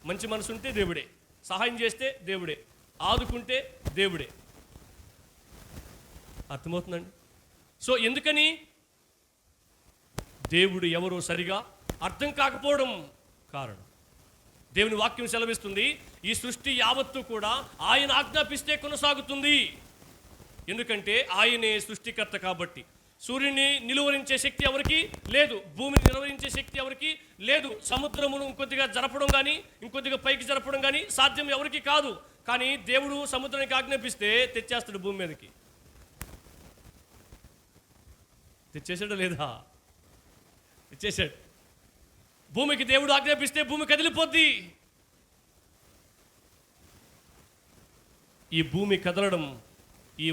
మంచి మనసు ఉంటే దేవుడే, సహాయం చేస్తే దేవుడే, ఆదుకుంటే దేవుడే. అర్థమవుతుందండి? సో ఎందుకని? దేవుడు ఎవరో సరిగా అర్థం కాకపోవడం కారణం. దేవుని వాక్యం సెలవిస్తుంది, ఈ సృష్టి యావత్తు కూడా ఆయన ఆజ్ఞాపిస్తే కొనసాగుతుంది. ఎందుకంటే ఆయనే సృష్టికర్త కాబట్టి. సూర్యుని నిలువరించే శక్తి ఎవరికి లేదు, భూమిని నిలువరించే శక్తి ఎవరికి లేదు, సముద్రమును ఇంకొద్దిగా జరపడం కానీ ఇంకొద్దిగా పైకి జరపడం కానీ సాధ్యం ఎవరికి కాదు. కానీ దేవుడు సముద్రానికి ఆజ్ఞాపిస్తే తెచ్చేస్తాడు, భూమి మీదకి తెచ్చేసాడు లేదా? తెచ్చేసాడు. భూమికి దేవుడు ఆజ్ఞాపిస్తే భూమి కదిలిపోద్ది. ఈ భూమి కదలడం, ఈ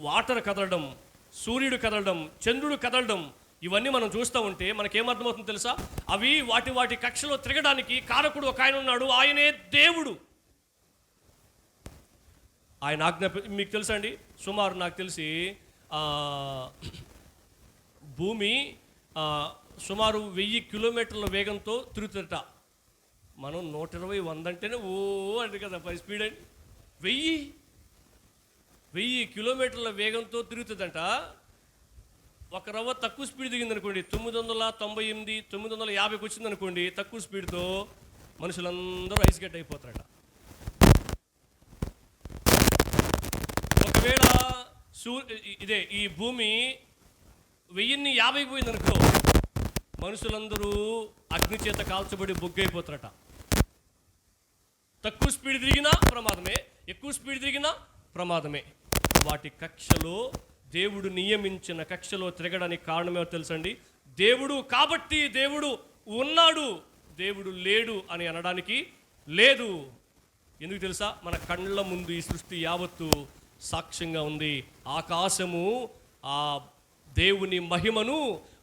వాటర్ కదలడం, సూర్యుడు కదలడం, చంద్రుడు కదలడం, ఇవన్నీ మనం చూస్తూ ఉంటే మనకేమర్థమవుతుందో తెలుసా? అవి వాటి వాటి కక్షలో తిరగడానికి కారకుడు ఒక ఆయన ఉన్నాడు, ఆయనే దేవుడు. ఆయన మీకు తెలుసా అండి, సుమారు నాకు తెలిసి భూమి సుమారు 1000 కిలోమీటర్ల వేగంతో తిరుగుతుందట. మనం 120, 100 అంటేనే ఓ అంటే కదా పై స్పీడ్ అండి. 1000 కిలోమీటర్ల వేగంతో తిరుగుతుందంట. ఒక రవ్వ తక్కువ స్పీడ్ దిగింది అనుకోండి, 998, 950కి వచ్చింది అనుకోండి, తక్కువ స్పీడ్తో మనుషులందరూ ఐస్ గడ్డ అయిపోతారట. ఒకవేళ ఈ భూమి 1050కి పోయింది అనుకో, మనుషులందరూ అగ్ని చేత కాల్చబడి బొగ్గైపోతారట. తక్కువ స్పీడ్ తిరిగినా ప్రమాదమే, ఎక్కువ స్పీడ్ తిరిగినా ప్రమాదమే. వాటి కక్షలో, దేవుడు నియమించిన కక్షలో తిరగడానికి కారణమేమో తెలుసండి? దేవుడు కాబట్టి దేవుడు ఉన్నాడు, దేవుడు లేడు అని అనడానికి లేదు. ఎందుకు తెలుసా? మన కళ్ళ ముందు ఈ సృష్టి యావత్తు సాక్ష్యంగా ఉంది. ఆకాశము ఆ దేవుని మహిమను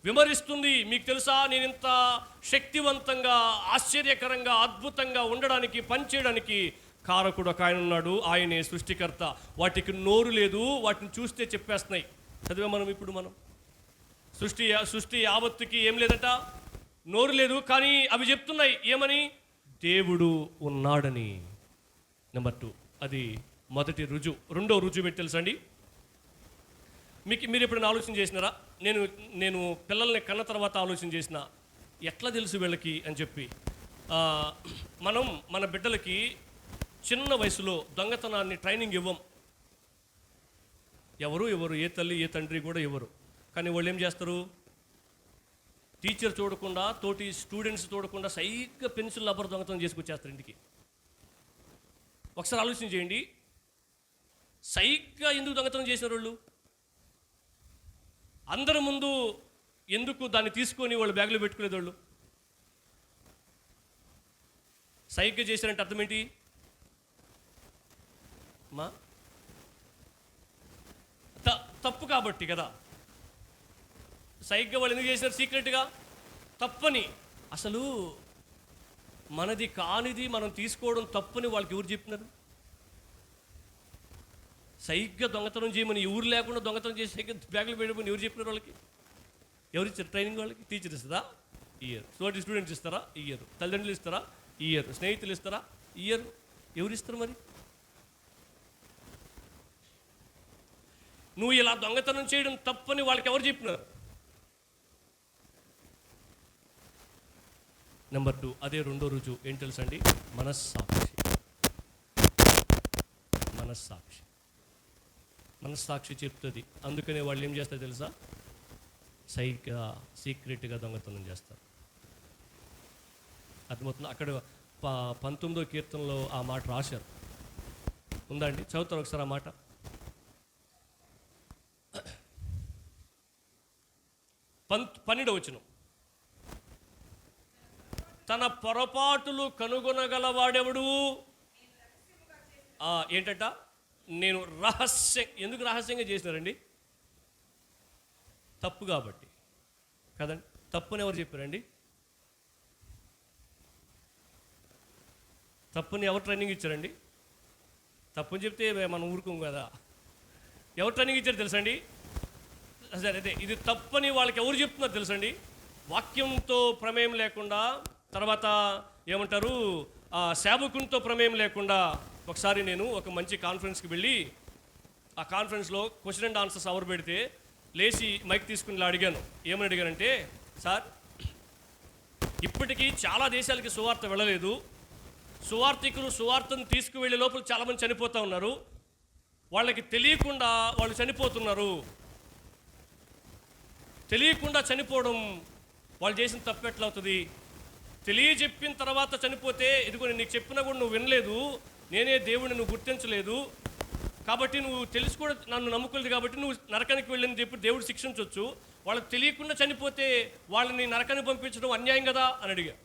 విమరిస్తుంది. మీకు తెలుసా, నేను ఇంత శక్తివంతంగా, ఆశ్చర్యకరంగా, అద్భుతంగా ఉండడానికి, పనిచేయడానికి కారకుడు ఒక ఆయన ఉన్నాడు, ఆయనే సృష్టికర్త. వాటికి నోరు లేదు, వాటిని చూస్తే చెప్పేస్తున్నాయి. చదివే ఇప్పుడు మనం సృష్టి యావత్తుకి ఏం లేదట, నోరు లేదు, కానీ అవి చెప్తున్నాయి ఏమని? దేవుడు ఉన్నాడని. నెంబర్ 2, అది మొదటి రుజువు. రెండో రుజువు ఏంటి తెలుసండి? మీరు ఎప్పుడైనా ఆలోచన చేసినారా? నేను పిల్లల్ని కన్న తర్వాత ఆలోచన చేసిన, ఎట్లా తెలుసు వీళ్ళకి అని చెప్పి. మనం మన బిడ్డలకి చిన్న వయసులో దొంగతనాన్ని ట్రైనింగ్ ఇవ్వం. ఎవరు ఏ తల్లి ఏ తండ్రి కూడా ఇవ్వరు. కానీ వాళ్ళు ఏం చేస్తారు? టీచర్ చూడకుండా, తోటి స్టూడెంట్స్ చూడకుండా సైగ్గా పెన్సిల్ రబ్బర్ దొంగతనం చేసుకొచ్చేస్తారు ఇంటికి. ఒకసారి ఆలోచన చేయండి, సైగ్గా ఎందుకు దొంగతనం చేసిన వాళ్ళు? అందరి ముందు ఎందుకు దాన్ని తీసుకొని వాళ్ళు బ్యాగ్లో పెట్టుకునేది? వాళ్ళు సైగ్గా చేశారంటే అర్థం ఏంటి? తప్పు కాబట్టి కదా. సైగ్గా వాళ్ళు ఎందుకు చేశారు? సీక్రెట్గా తప్పని. అసలు మనది కానిది మనం తీసుకోవడం తప్పని వాళ్ళకి ఎవరు చెప్తున్నారు? సైగ్గా దొంగతనం చేయమని, ఊరు లేకుండా దొంగతనం చేసి సైగ్గా బ్యాగులు పెట్టమని ఎవరు చెప్పినారు వాళ్ళకి? ఎవరు ఇచ్చారు ట్రైనింగ్? వాళ్ళకి టీచర్ ఇస్తారా? ఇయ్యరు. తోటి స్టూడెంట్స్ ఇస్తారా? ఇయ్యరు. తల్లిదండ్రులు ఇస్తారా? ఇయ్యరు. స్నేహితులు ఇస్తారా? ఇయ్యరు. ఎవరు ఇస్తారు మరి? నువ్వు ఇలా దొంగతనం చేయడం తప్పని వాళ్ళకి ఎవరు చెప్పినారు? నెంబర్ 2, అదే రెండో రుజువు ఏం తెలుసండి? మనస్సాక్షి చెప్తుంది. అందుకనే వాళ్ళు ఏం చేస్తారు తెలుసా? సీక్రెట్గా దొంగతనం చేస్తారు. అర్థమవుతుంది? అక్కడ 19వ కీర్తనలో ఆ మాట రాశారు. ఉందా అండి? చదువుతారు ఒకసారి ఆ మాట. 12వ వచనం. తన పొరపాటులు కనుగొనగలవాడెవడు? ఏంటంట? నేను ఎందుకు రహస్యంగా చేసినారండి? తప్పు కాబట్టి కదండి. తప్పుని ఎవరు చెప్పారండి? తప్పుని ఎవరు ట్రైనింగ్ ఇచ్చారండి? తప్పుని చెప్తే మనం ఊరుకోం కదా. ఎవరు ట్రైనింగ్ ఇచ్చారు తెలుసండి? సరే, అదే ఇది తప్పని వాళ్ళకి ఎవరు చెప్తున్నారు తెలుసండి? వాక్యంతో ప్రమేయం లేకుండా, తర్వాత ఏమంటారు సేవకునితో ప్రమేయం లేకుండా, ఒకసారి నేను ఒక మంచి కాన్ఫరెన్స్కి వెళ్ళి ఆ కాన్ఫరెన్స్లో క్వశ్చన్ అండ్ ఆన్సర్స్ అవర్ పెడితే లేచి మైక్ తీసుకుని ఇలా అడిగాను. ఏమని అడిగానంటే, సార్ ఇప్పటికీ చాలా దేశాలకి సువార్త వెళ్ళలేదు, సువార్థికులు సువార్తను తీసుకువెళ్ళే లోపల చాలామంది చనిపోతూ ఉన్నారు, వాళ్ళకి తెలియకుండా వాళ్ళు చనిపోతున్నారు, తెలియకుండా చనిపోవడం వాళ్ళు చేసిన తప్పు ఎట్లా అవుతుంది? తెలియజెప్పిన తర్వాత చనిపోతే, ఇదిగో నేను నీకు చెప్పినా కూడా నువ్వు వినలేదు, నేనే దేవుడిని నువ్వు గుర్తించలేదు, కాబట్టి నువ్వు తెలుసు కూడా నన్ను నమ్ముకోలేదు కాబట్టి నువ్వు నరకానికి వెళ్ళని చెప్పి దేవుడు శిక్షించవచ్చు, వాళ్ళకి తెలియకుండా చనిపోతే వాళ్ళని నరకానికి పంపించడం అన్యాయం కదా అని అడిగా.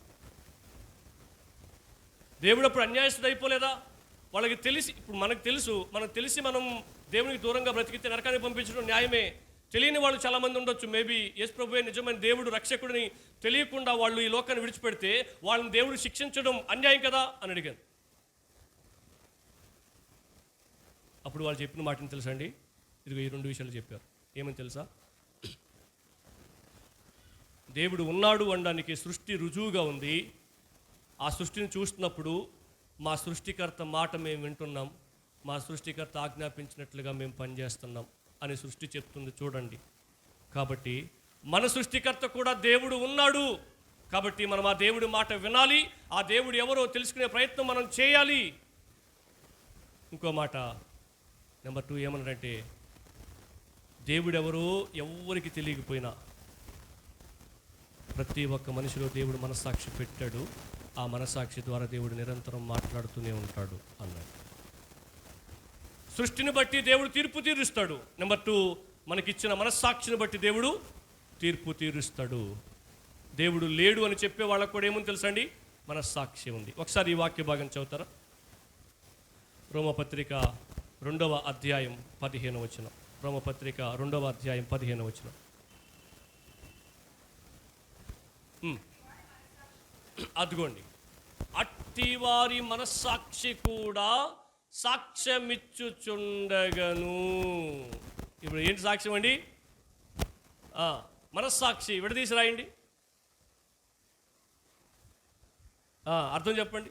దేవుడు అప్పుడు అన్యాయస్తుడు అయిపోలేదా? వాళ్ళకి తెలిసి, ఇప్పుడు మనకు తెలిసి మనం దేవునికి దూరంగా బ్రతికితే నరకానికి పంపించడం న్యాయమే. తెలియని వాళ్ళు చాలామంది ఉండొచ్చు. మేబీ యేసు ప్రభువే నిజమైన దేవుడు రక్షకుడిని తెలియకుండా వాళ్ళు ఈ లోకాన్ని విడిచిపెడితే వాళ్ళని దేవుడు శిక్షించడం అన్యాయం కదా అని అడిగాను. అప్పుడు వాళ్ళు చెప్పిన మాటని తెలుసా అండి? ఇదిగో ఈ 2 విషయాలు చెప్పారు. ఏమని తెలుసా? దేవుడు ఉన్నాడు అనడానికి సృష్టి రుజువుగా ఉంది. ఆ సృష్టిని చూస్తున్నప్పుడు మా సృష్టికర్త మాట మేము వింటున్నాం, మా సృష్టికర్త ఆజ్ఞాపించినట్లుగా మేము పనిచేస్తున్నాం అని సృష్టి చెప్తుంది చూడండి. కాబట్టి మన సృష్టికర్త కూడా దేవుడు ఉన్నాడు, కాబట్టి మనం ఆ దేవుడి మాట వినాలి, ఆ దేవుడు ఎవరో తెలుసుకునే ప్రయత్నం మనం చేయాలి. ఇంకో మాట నెంబర్ 2 ఏమన్నారంటే, దేవుడెవరో ఎవరికి తెలియకపోయినా ప్రతి ఒక్క మనిషిలో దేవుడు మనస్సాక్షి పెట్టాడు, ఆ మనస్సాక్షి ద్వారా దేవుడు నిరంతరం మాట్లాడుతూనే ఉంటాడు అన్నాడు. సృష్టిని బట్టి దేవుడు తీర్పు తీరుస్తాడు. నెంబర్ 2, మనకిచ్చిన మనస్సాక్షిని బట్టి దేవుడు తీర్పు తీరుస్తాడు. దేవుడు లేడు అని చెప్పే వాళ్ళకు కూడా ఏముంది తెలుసా అండి? మనస్సాక్షి ఉంది. ఒకసారి ఈ వాక్య భాగం చదువుతారా? రోమపత్రిక 2వ అధ్యాయం 15వ వచనం. రోమపత్రిక 2వ అధ్యాయం 15వ వచనం. అదిగోండి, అట్టివారి మనస్సాక్షి కూడా సాక్ష్యమిచ్చుచుండగను. ఇప్పుడు ఏంటి సాక్ష్యం అండి? మనస్సాక్షి. విడదీసి రాయండి, అర్థం చెప్పండి.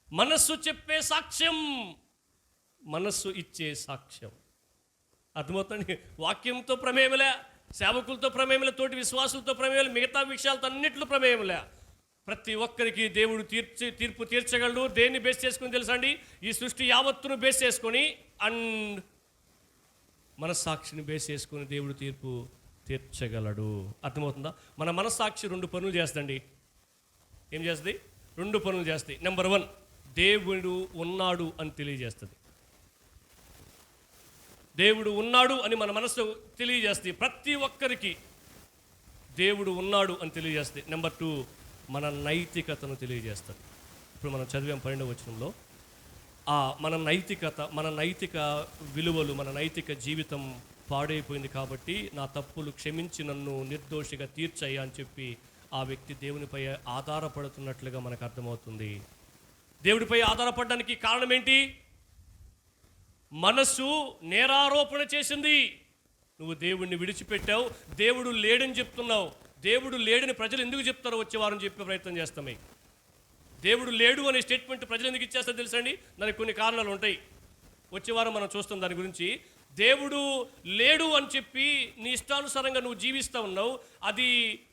మనస్సు చెప్పే సాక్ష్యం, మనస్సు ఇచ్చే సాక్ష్యం. అర్థమవుతుంది? వాక్యంతో ప్రమేయములే, సేవకులతో ప్రమేయములే, తోటి విశ్వాసులతో ప్రమేయములే, మిగతా విషయాలతో అన్నింటిలో ప్రమేయములే. ప్రతి ఒక్కరికి దేవుడు తీర్పు తీర్చగలడు. దేన్ని బేస్ చేసుకుని తెలుసా అండి? ఈ సృష్టి యావత్తును బేస్ చేసుకొని అండ్ మనస్సాక్షిని బేస్ చేసుకుని దేవుడు తీర్పు తీర్చగలడు. అర్థమవుతుందా? మన మనస్సాక్షి 2 పనులు చేస్తుందండి. ఏం చేస్తుంది? 2 పనులు చేస్తాయి. నెంబర్ 1, దేవుడు ఉన్నాడు అని తెలియజేస్తుంది. దేవుడు ఉన్నాడు అని మన మనసు తెలియజేస్తుంది. ప్రతి ఒక్కరికి దేవుడు ఉన్నాడు అని తెలియజేస్తుంది. నెంబర్ 2, మన నైతికతను తెలియజేస్తుంది. ఇప్పుడు మనం చదివాం 12వ వచనంలో, మన నైతిక విలువలు, మన నైతిక జీవితం పాడైపోయింది కాబట్టి నా తప్పులు క్షమించి నన్ను నిర్దోషిగా తీర్చయ్యా అని చెప్పి ఆ వ్యక్తి దేవునిపై ఆధారపడుతున్నట్లుగా మనకు అర్థమవుతుంది. దేవుడిపై ఆధారపడడానికి కారణం ఏంటి? మనస్సు నేరారోపణ చేసింది. నువ్వు దేవుడిని విడిచిపెట్టావు, దేవుడు లేడని చెప్తున్నావు. దేవుడు లేడని ప్రజలు ఎందుకు చెప్తారో వచ్చే వారం చెప్పే ప్రయత్నం చేస్తామే. దేవుడు లేడు అనే స్టేట్మెంట్ ప్రజలు ఎందుకు ఇచ్చేస్తారో తెలుసండి? దానికి కొన్ని కారణాలు ఉంటాయి. వచ్చే వారం మనం చూస్తాం దాని గురించి. దేవుడు లేడు అని చెప్పి నీ ఇష్టానుసారంగా నువ్వు జీవిస్తూ ఉన్నావు, అది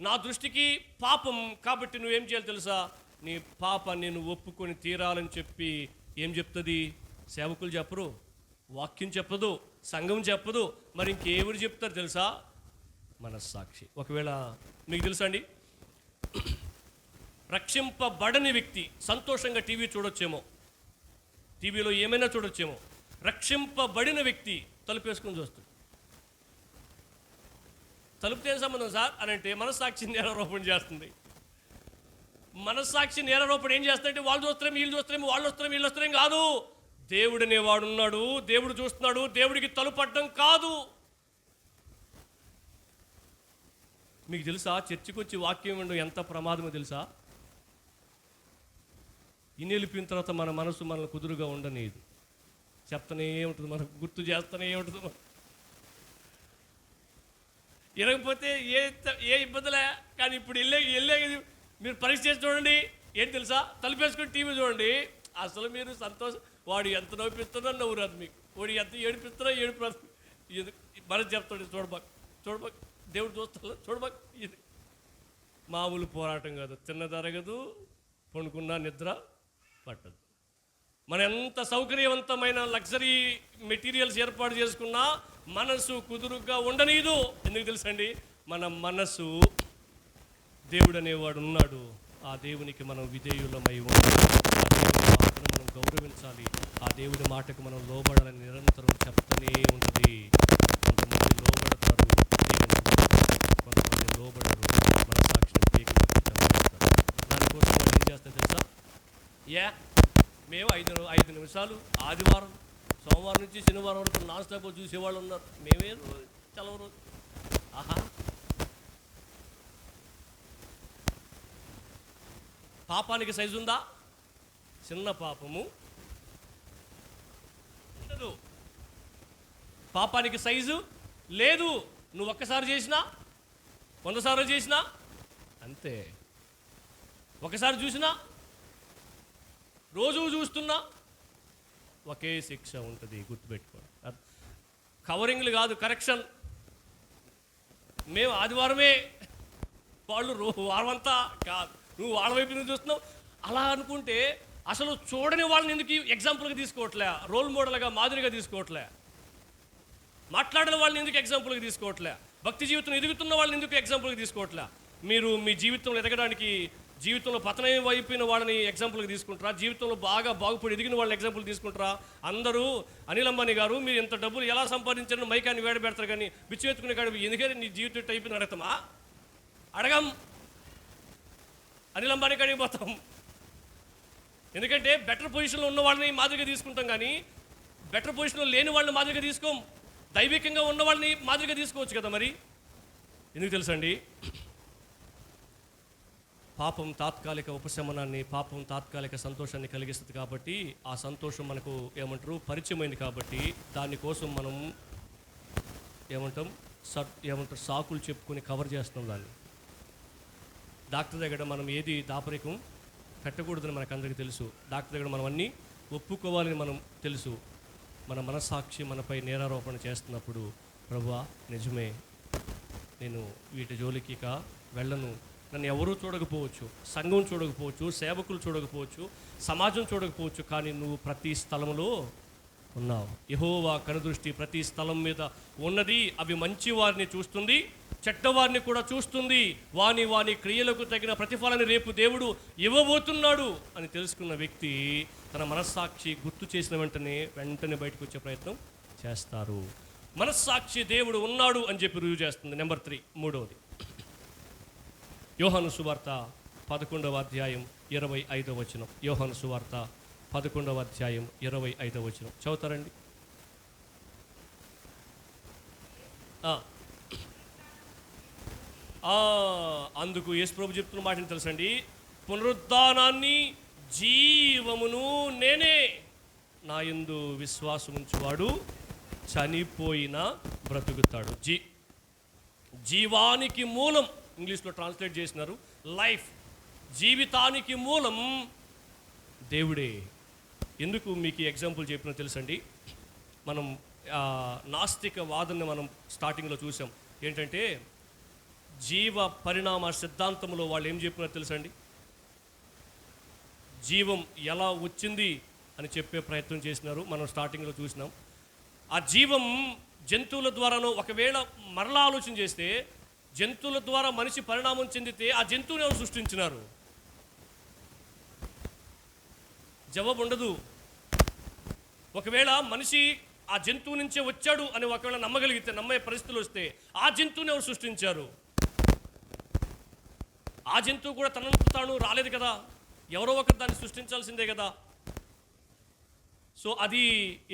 నా దృష్టికి పాపం. కాబట్టి నువ్వేం చేయాలి తెలుసా? నీ పాపాన్ని నువ్వు ఒప్పుకొని తీరాలని చెప్పి ఏం చెప్తుంది? సేవకులు చెప్పరు, వాక్యం చెప్పదు, సంఘం చెప్పదు, మరి ఇంకెవరు చెప్తారు తెలుసా? మనస్సాక్షి. ఒకవేళ మీకు తెలుసా అండి, రక్షింపబడని వ్యక్తి సంతోషంగా టీవీ చూడొచ్చేమో, టీవీలో ఏమైనా చూడొచ్చేమో. రక్షింపబడిన వ్యక్తి తలుపేసుకొని చూస్తాడు. తలుపుతో ఏం సంబంధం సార్ అని అంటే, మనస్సాక్షి నేరారోపణ చేస్తుంది. మనస్సాక్షి నేరారోపణ ఏం చేస్తుందంటే, వాళ్ళు చూస్తారేమో, వీళ్ళు చూస్తారేమో, వాళ్ళు వస్తారేమో, వీళ్ళు వస్తారేమో కాదు. దేవుడు అనేవాడు ఉన్నాడు, దేవుడు చూస్తున్నాడు, దేవుడికి తలుపడ్డం కాదు. మీకు తెలుసా చర్చికి వచ్చి వాక్యం వినడం ఎంత ప్రమాదమో తెలుసా? ఇన్ని వెళ్ళిపోయిన తర్వాత మన మనసు మనల్ని కుదురుగా ఉండనేది. చెప్తానే ఉంటుంది, మనకు గుర్తు చేస్తూనే ఉంటుంది. వినకపోతే ఏ ఇబ్బందిలే. కానీ ఇప్పుడు వెళ్ళే మీరు పరీక్ష చేసి చూడండి, ఏంటి తెలుసా, తలుపేసుకొని టీవీ చూడండి, అసలు మీరు సంతోషం. వాడు ఎంత నవ్విస్తున్నా నవ్వు రాదు మీకు, వాడు ఎంత ఏడిపిస్తున్నా ఏడుపు రాదు. మనం చెప్తాడు, చూడబాక్ దేవుడు చూస్తా, చూడబాక్. ఇది మామూలు పోరాటం కాదు. తిన్నదరగదు, పండుకున్నా నిద్ర పట్టదు. మనం ఎంత సౌకర్యవంతమైన లగ్జరీ మెటీరియల్స్ ఏర్పాటు చేసుకున్నా మనసు కుదురుగా ఉండనీదు. ఎందుకు తెలుసండి, మన మనసు దేవుడు అనేవాడు ఉన్నాడు. ఆ దేవునికి మనం విధేయులమై ఉండాలి. ఆ దేవుని మాటను మనం గౌరవించాలి. ఆ దేవుడి మాటకు మనం లోబడాలని నిరంతరం చెప్తూనే ఉంటుంది. కొంతమంది లోబడతారు, కొంతమంది లోబడరు, మన సాక్షిని పీకి చెప్తారు. దానికోసం మనం ఏం చేస్తాం తెలుసా, మేము 5 నిమిషాలు ఆదివారం, సోమవారం నుంచి శనివారం వరకు నాన్ స్టాప్ చూసేవాళ్ళు ఉన్నారు. మేమే చలవ రోజు. ఆహా, పాపానికి సైజు ఉందా? చిన్న పాపము ఉండదు, పాపానికి సైజు లేదు. నువ్వు ఒక్కసారి చేసినా 100 సార్లు చేసినా అంతే. ఒకసారి చూసినా, రోజు చూస్తున్నా ఒకే శిక్ష ఉంటుంది. గుర్తుపెట్టుకోండి. కవరింగ్లు కాదు, కరెక్షన్. మేము ఆదివారమే, వాళ్ళు వారమంతా కాదు. నువ్వు వాళ్ళ వైపు నుంచి చూస్తున్నావు. అలా అనుకుంటే అసలు చూడని వాళ్ళని ఎందుకు ఎగ్జాంపుల్గా తీసుకోవట్లే, రోల్ మోడల్గా మాదిరిగా తీసుకోవట్లే. మాట్లాడిన వాళ్ళని ఎందుకు ఎగ్జాంపుల్గా తీసుకోవట్లే, భక్తి జీవితం ఎదుగుతున్న వాళ్ళని ఎందుకు ఎగ్జాంపుల్గా తీసుకోవట్లే. మీరు మీ జీవితంలో ఎదగడానికి, జీవితంలో పతనం అయిపోయిన వాళ్ళని ఎగ్జాంపుల్గా తీసుకుంటారా, జీవితంలో బాగుపడి ఎదిగిన వాళ్ళని ఎగ్జాంపుల్ తీసుకుంటారా? అందరూ అనిల్ అంబానీ గారు మీరు ఇంత డబ్బులు ఎలా సంపాదించారని మైకాన్ని వేడబెడతారు, కానీ బిచ్చెత్తుకునే కాదు ఎందుకని నీ జీవితం అయిపోయింది అడగతామా? అడగం. అనిల్ అంబానీ కాడికి పోతాం. ఎందుకంటే బెటర్ పొజిషన్లో ఉన్న వాళ్ళని మాదిరిగా తీసుకుంటాం, కానీ బెటర్ పొజిషన్లో లేని వాళ్ళని మాదిరిగా తీసుకోం. దైవికంగా ఉన్న వాళ్ళని మాదిరిగా తీసుకోవచ్చు కదా. మరి ఎందుకు తెలుసండి, పాపం తాత్కాలిక ఉపశమనాన్ని, పాపం తాత్కాలిక సంతోషాన్ని కలిగిస్తుంది. కాబట్టి ఆ సంతోషం మనకు పరిచయమైంది. కాబట్టి దానికోసం మనం సాకులు చెప్పుకొని కవర్ చేస్తున్నాం దాన్ని. డాక్టర్ దగ్గర మనం ఏది దాపరికం పెట్టకూడదని మనకు అందరికీ తెలుసు. డాక్టర్ దగ్గర మనం అన్నీ ఒప్పుకోవాలని మనం తెలుసు. మన మనస్సాక్షి మనపై నేరారోపణ చేస్తున్నప్పుడు, ప్రభువా నిజమే, నేను వీటి జోలికి ఇక వెళ్ళను. నన్ను ఎవరూ చూడకపోవచ్చు, సంఘం చూడకపోవచ్చు, సేవకులు చూడకపోవచ్చు, సమాజం చూడకపోవచ్చు, కానీ నువ్వు ప్రతి స్థలంలో ఉన్నావు. యెహోవా కనుదృష్టి ప్రతి స్థలం మీద ఉన్నది. అవి మంచి వారిని చూస్తుంది, చెడ్డవారిని కూడా చూస్తుంది. వాని క్రియలకు తగిన ప్రతిఫలాన్ని రేపు దేవుడు ఇవ్వబోతున్నాడు అని తెలుసుకున్న వ్యక్తి తన మనస్సాక్షి గుర్తు చేసిన వెంటనే బయటకు వచ్చే ప్రయత్నం చేస్తారు. మనస్సాక్షి దేవుడు ఉన్నాడు అని చెప్పి రుజువు చేస్తుంది. నెంబర్ 3, మూడవది, యోహాను సువార్త 11వ అధ్యాయం 25వ వచనం. యోహాను సువార్త 11వ అధ్యాయం 25వ వచనం చదువుతారండి. అందుకు యేసు ప్రభు చెప్తున్న మాటని తెలుసండి, పునరుద్ధానాన్ని జీవమును నేనే, నా యందు విశ్వాసం ఉంచువాడు చనిపోయినా బ్రతుకుతాడు. జీవానికి మూలం, ఇంగ్లీష్లో ట్రాన్స్లేట్ చేసినారు లైఫ్. జీవితానికి మూలం దేవుడే. ఎందుకు మీకు ఎగ్జాంపుల్ చెప్పినా తెలుసండి, మనం నాస్తిక వాదనని మనం స్టార్టింగ్లో చూసాం. ఏంటంటే జీవ పరిణామ సిద్ధాంతంలో వాళ్ళు ఏం చెప్పినారో తెలుసండి, జీవం ఎలా వచ్చింది అని చెప్పే ప్రయత్నం చేసినారు. మనం స్టార్టింగ్లో చూసినాం. ఆ జీవం జంతువుల ద్వారానో, ఒకవేళ మరలా ఆలోచన చేస్తే జంతువుల ద్వారా మనిషి పరిణామం చెందితే ఆ జంతువుని ఎవరు సృష్టించినారు? జవాబు ఉండదు. ఒకవేళ మనిషి ఆ జంతువు నుంచే వచ్చాడు అని ఒకవేళ నమ్మగలిగితే, నమ్మే పరిస్థితులు వస్తే ఆ జంతువుని ఎవరు సృష్టించారు? ఆ జంతువు కూడా తనంత తాను రాలేదు కదా, ఎవరో ఒకరు దాన్ని సృష్టించాల్సిందే కదా. సో అది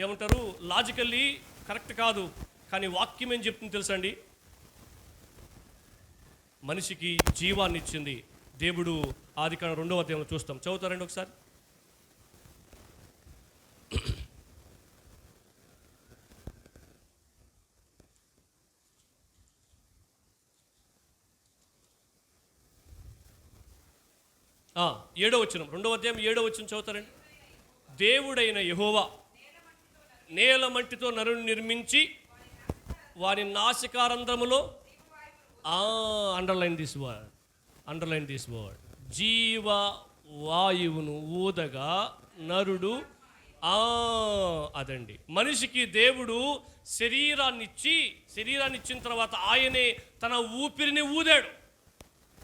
ఏమంటారు, లాజికల్లీ కరెక్ట్ కాదు. కానీ వాక్యం ఏం చెప్తుంది తెలుసండి, మనిషికి జీవాన్ని ఇచ్చింది దేవుడు. ఆదికాండం 2వ అధ్యాయంలో చూస్తాం. చదువుతారండి ఒకసారి. 7వ వచనం, 2వ అధ్యాయం 7వ వచనం చదువుతారండి. దేవుడైన యెహోవా నేల మట్టితో నరుని నిర్మించి వారి నాసికారంధ్రములో అండర్లైన్ దిస్ వర్డ్ జీవ వాయువును ఊదగా నరుడు అదండి. మనిషికి దేవుడు శరీరాన్ని ఇచ్చిన తర్వాత ఆయనే తన ఊపిరిని ఊదాడు.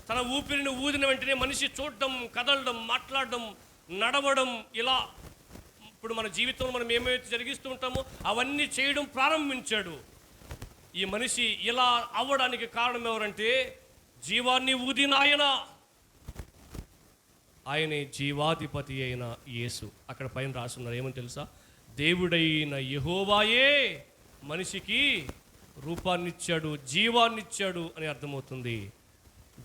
తన ఊపిరిని ఊదిన వెంటనే మనిషి చూడడం, కదలడం, మాట్లాడడం, నడవడం, ఇలా ఇప్పుడు మన జీవితంలో మనం ఏమైతే జరిగిస్తూ ఉంటామో అవన్నీ చేయడం ప్రారంభించాడు. ఈ మనిషి ఇలా అవ్వడానికి కారణం ఎవరంటే జీవాన్ని ఊదిన ఆయనే జీవాధిపతి అయిన యేసు. అక్కడ పైన రాస్తున్నారు ఏమని తెలుసా? దేవుడైన యెహోవాయే మనిషికి రూపాన్నిచ్చాడు, జీవాన్నిచ్చాడు అని అర్థమవుతుంది.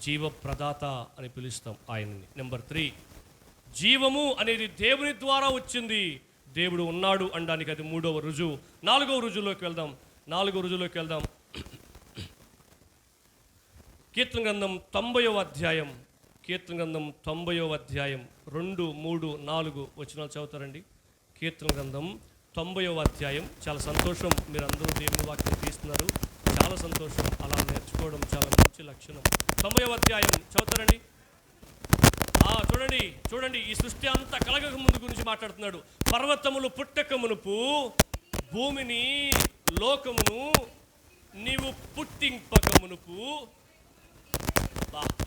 జీవ ప్రదాత అని పిలుస్తాం ఆయనని. నెంబర్ 3, జీవము అనేది దేవుని ద్వారా వచ్చింది. దేవుడు ఉన్నాడు అనడానికి అది 3వ రుజువు. 4వ రుజువులోకి వెళ్దాం. కీర్తన గ్రంథం 90వ అధ్యాయం 2, 3, 4 వచనాలు చదువుతారండి. కీర్తన గ్రంథం 90వ అధ్యాయం. చాలా సంతోషం, మీరు అందరూ దేవుని వాక్యం తీస్తున్నారు, చాలా సంతోషం. అలా నేర్చుకోవడం చాలా మంచి లక్షణం. 90వ అధ్యాయం చదువుతారండి. చూడండి ఈ సృష్టి అంతా కలగక ముందు గురించి మాట్లాడుతున్నాడు. పర్వతములు పుట్టక మునుపు, భూమిని లోకమును నీవు పుట్టింపక మునుపు.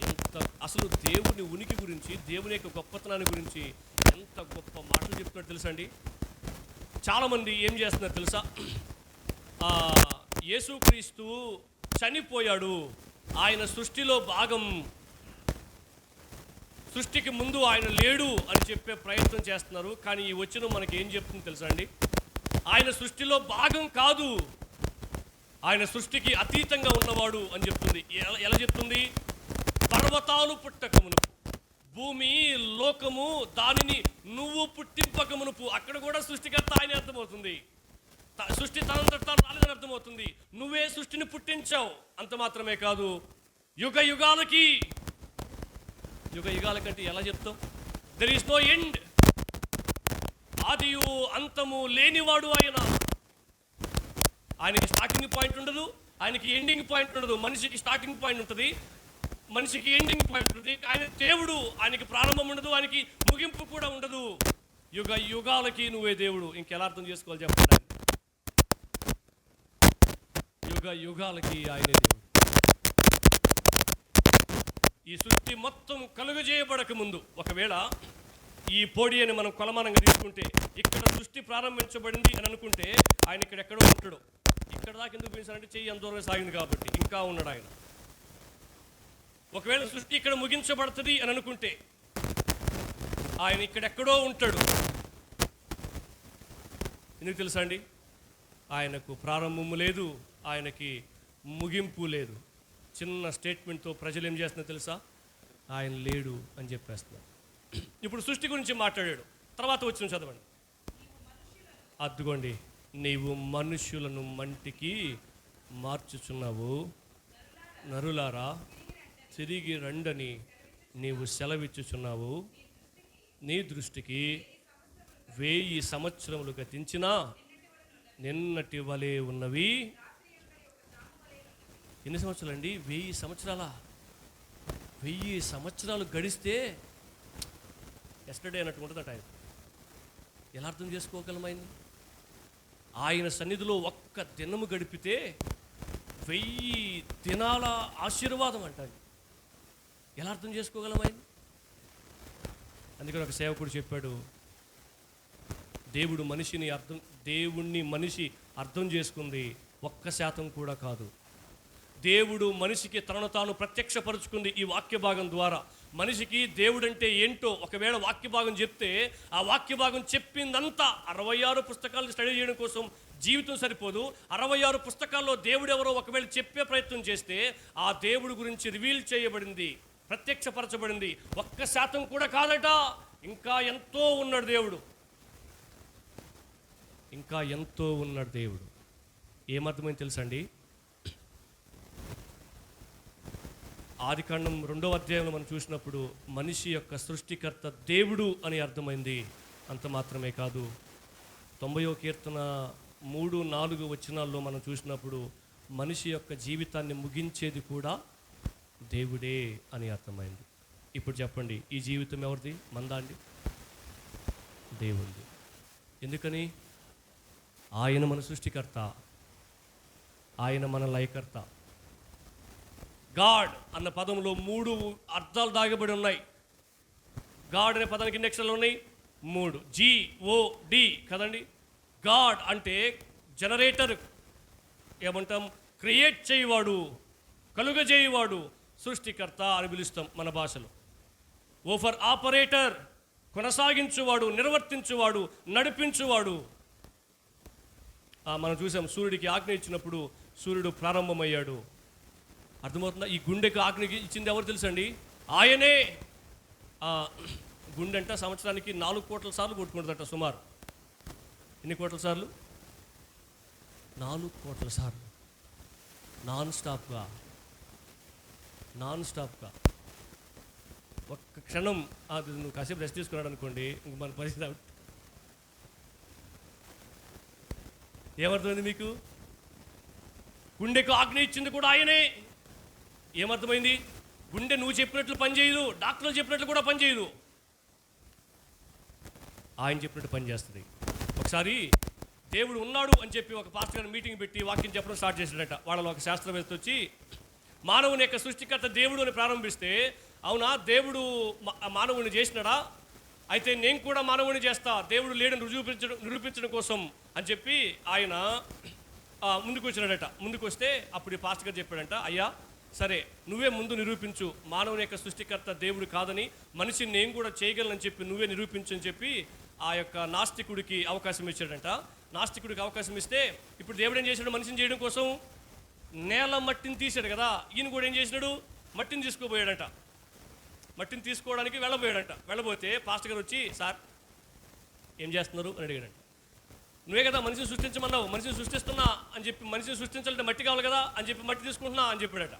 ఎంత అసలు దేవుని ఉనికి గురించి, దేవుని యొక్క గొప్పతనాన్ని గురించి ఎంత గొప్ప మాటలు చెప్తున్నాడు తెలుసా అండి. చాలామంది ఏం చేస్తున్నారు తెలుసా? యేసుక్రీస్తు చనిపోయాడు, ఆయన సృష్టిలో భాగం, సృష్టికి ముందు ఆయన లేడు అని చెప్పే ప్రయత్నం చేస్తున్నారు. కానీ ఈ వచనం మనకి ఏం చెప్తుంది తెలుసా అండి? ఆయన సృష్టిలో భాగం కాదు, ఆయన సృష్టికి అతీతంగా ఉన్నవాడు అని చెప్తుంది. ఎలా చెప్తుంది? పర్వతాలు పుట్టక మునుపు, భూమి లోకము దానిని నువ్వు పుట్టింపక మునుపు. అక్కడ కూడా సృష్టికర్త ఆయన అర్థమవుతుంది. సృష్టి తనంతట తాను రాలేదని అర్థమవుతుంది. నువ్వే సృష్టిని పుట్టించావు. అంత మాత్రమే కాదు, యుగ యుగాలకంటే ఎలా చెప్తావు? There is no end. ఆదియు అంతము లేనివాడు ఆయనకి స్టార్టింగ్ పాయింట్ ఉండదు, ఆయనకి ఎండింగ్ పాయింట్ ఉండదు. మనిషికి స్టార్టింగ్ పాయింట్ ఉంటుంది, మనిషికి ఎండింగ్ పాయింట్ ఉంటుంది. ఆయన దేవుడు, ఆయనకి ప్రారంభం ఉండదు, ఆయనకి ముగింపు కూడా ఉండదు. యుగ యుగాలకి నువ్వే దేవుడు. ఇంకెలా అర్థం చేసుకోవాలి చెప్పండి? యుగ యుగాలకి ఆయనే దేవుడు. ఈ సృష్టి మొత్తం కలుగజేయబడక ముందు, ఒకవేళ ఈ పోడియని మనం కొలమానంగా తీసుకుంటే, ఇక్కడ సృష్టి ప్రారంభించబడింది అని అనుకుంటే ఆయన ఇక్కడ ఎక్కడో ఉంటాడు. ఇక్కడ దాకా ఎందుకు పిలిచారంటే చెయ్యి ఎంత దూరం సాగింది కాబట్టి ఇంకా ఉన్నాడు ఆయన. ఒకవేళ సృష్టి ఇక్కడ ముగించబడుతుంది అని అనుకుంటే ఆయన ఇక్కడెక్కడో ఉంటాడు. ఎందుకు తెలుసా అండి? ఆయనకు ప్రారంభము లేదు, ఆయనకి ముగింపు లేదు. చిన్న స్టేట్మెంట్తో ప్రజలు ఏం చేస్తున్నారు తెలుసా? ఆయన లేడు అని చెప్పేస్తున్నారు. ఇప్పుడు సృష్టి గురించి మాట్లాడాడు, తర్వాత వచ్చిన చదవండి. అద్దుకోండి, నీవు మనుష్యులను మంటికి మార్చుచున్నావు, నరులారా తిరిగి రండని నీవు సెలవిచ్చుచున్నావు. నీ దృష్టికి 1000 సంవత్సరములు గతించినా నిన్నటి వలె ఉన్నవి. ఎన్ని సంవత్సరాలు అండి? 1000 సంవత్సరాల 1000 సంవత్సరాలు గడిస్తే ఎస్టర్డే అన్నట్టు ఉంటుందట. ఆయన ఎలా అర్థం చేసుకోగలమైంది? ఆయన సన్నిధిలో ఒక్క దినము గడిపితే 1000 దినాల ఆశీర్వాదం అంటారు. ఎలా అర్థం చేసుకోగలమైంది? అందుకని ఒక సేవకుడు చెప్పాడు, దేవుణ్ణి మనిషి అర్థం చేసుకుంది 1% కూడా కాదు. దేవుడు మనిషికి తనను తాను ప్రత్యక్షపరుచుకుంది ఈ వాక్య భాగం ద్వారా. మనిషికి దేవుడంటే ఏంటో ఒకవేళ వాక్య భాగం చెప్తే, ఆ వాక్య భాగం చెప్పిందంతా 66 పుస్తకాలను స్టడీ చేయడం కోసం జీవితం సరిపోదు. 66 పుస్తకాల్లో దేవుడు ఎవరో ఒకవేళ చెప్పే ప్రయత్నం చేస్తే ఆ దేవుడు గురించి రివీల్ చేయబడింది, ప్రత్యక్షపరచబడింది 1% కూడా కాదట. ఇంకా ఎంతో ఉన్నాడు దేవుడు, ఇంకా ఎంతో ఉన్నాడు దేవుడు. ఏమర్థమైంది తెలుసండి? ఆదికాండం 2వ అధ్యాయంలో మనం చూసినప్పుడు మనిషి యొక్క సృష్టికర్త దేవుడు అని అర్థమైంది. అంత మాత్రమే కాదు, 90వ కీర్తన 3-4 వచనాల్లో మనం చూసినప్పుడు మనిషి యొక్క జీవితాన్ని ముగించేది కూడా దేవుడే అని అర్థమైంది. ఇప్పుడు చెప్పండి, ఈ జీవితం ఎవరిది? మందా అండి? దేవుడిది. ఎందుకని? ఆయన మన సృష్టికర్త, ఆయన మన లయకర్త. గాడ్ అన్న పదంలో 3 అర్థాలు దాగబడి ఉన్నాయి. గాడ్ అనే పదానికి ఎన్ని అక్షరాలు ఉన్నాయి? 3. GOD కదండి. గాడ్ అంటే జనరేటర్, ఏమంటాం? క్రియేట్ చేయవాడు, కలుగజేయవాడు, సృష్టికర్త అని పిలుస్తాం మన భాషలో. ఓ ఫర్ ఆపరేటర్, కొనసాగించువాడు, నిర్వర్తించువాడు, నడిపించువాడు. మనం చూసాం, సూర్యుడికి ఆజ్ఞ ఇచ్చినప్పుడు సూర్యుడు ప్రారంభమయ్యాడు. అర్థమవుతుందా? ఈ గుండెకు ఆజ్ఞ ఇచ్చింది ఎవరు తెలుసండి? ఆయనే. గుండె అంట సంవత్సరానికి 4 కోట్ల సార్లు కొట్టుకుంటుందట సుమారు. ఎన్ని కోట్ల సార్లు? 4 కోట్ల సార్లు, నాన్ స్టాప్గా. ఒక్క క్షణం అది నువ్వు కాసేపు రెస్ట్ తీసుకున్నాడు అనుకోండి, ఇంక మన పరిస్థితి ఏమర్థమైంది మీకు? గుండెకు ఆజ్ఞ ఇచ్చింది కూడా ఆయనే. ఏమర్థమైంది? గుండె నువ్వు చెప్పినట్లు పనిచేయదు, డాక్టర్లు చెప్పినట్లు కూడా పనిచేయదు, ఆయన చెప్పినట్టు పనిచేస్తుంది. ఒకసారి దేవుడు ఉన్నాడు అని చెప్పి ఒక పాస్టర్ గారు మీటింగ్ పెట్టి వాక్యం చెప్పడం స్టార్ట్ చేశాడట. వాళ్ళలో ఒక శాస్త్రవేత్త వచ్చి మానవుని యొక్క సృష్టికర్త దేవుడు అని ప్రారంభిస్తే, అవునా దేవుడు మానవుని చేసినాడా? అయితే నేను కూడా మానవుని చేస్తా, దేవుడు లేడని నిరూపించడం కోసం అని చెప్పి ఆయన ముందుకు వచ్చినాడట. ముందుకు వస్తే అప్పుడు ఈ పాస్టర్ గారు చెప్పాడంట, అయ్యా సరే నువ్వే ముందు నిరూపించు, మానవుని యొక్క సృష్టికర్త దేవుడు కాదని, మనిషిని నేను కూడా చేయగలనని చెప్పి నువ్వే నిరూపించు అని చెప్పి ఆ యొక్క నాస్తికుడికి అవకాశం ఇచ్చాడంట. నాస్తికుడికి అవకాశం ఇస్తే ఇప్పుడు దేవుడు ఏం చేశాడు? మనిషిని చేయడం కోసం నేల మట్టిని తీశాడు కదా, ఈయన కూడా ఏం చేసినాడు? మట్టిని తీసుకోబోయాడంట. మట్టిని తీసుకోవడానికి వెళ్ళబోతే పాస్టర్ గారు వచ్చి, సార్ ఏం చేస్తున్నారు అని అడిగాడంట. నువ్వే కదా మనిషిని సృష్టించమన్నావు, మనిషిని సృష్టిస్తున్నా అని చెప్పి, మనిషిని సృష్టించాలంటే మట్టి కావాలి కదా అని చెప్పి మట్టి తీసుకుంటున్నా అని చెప్పాడట.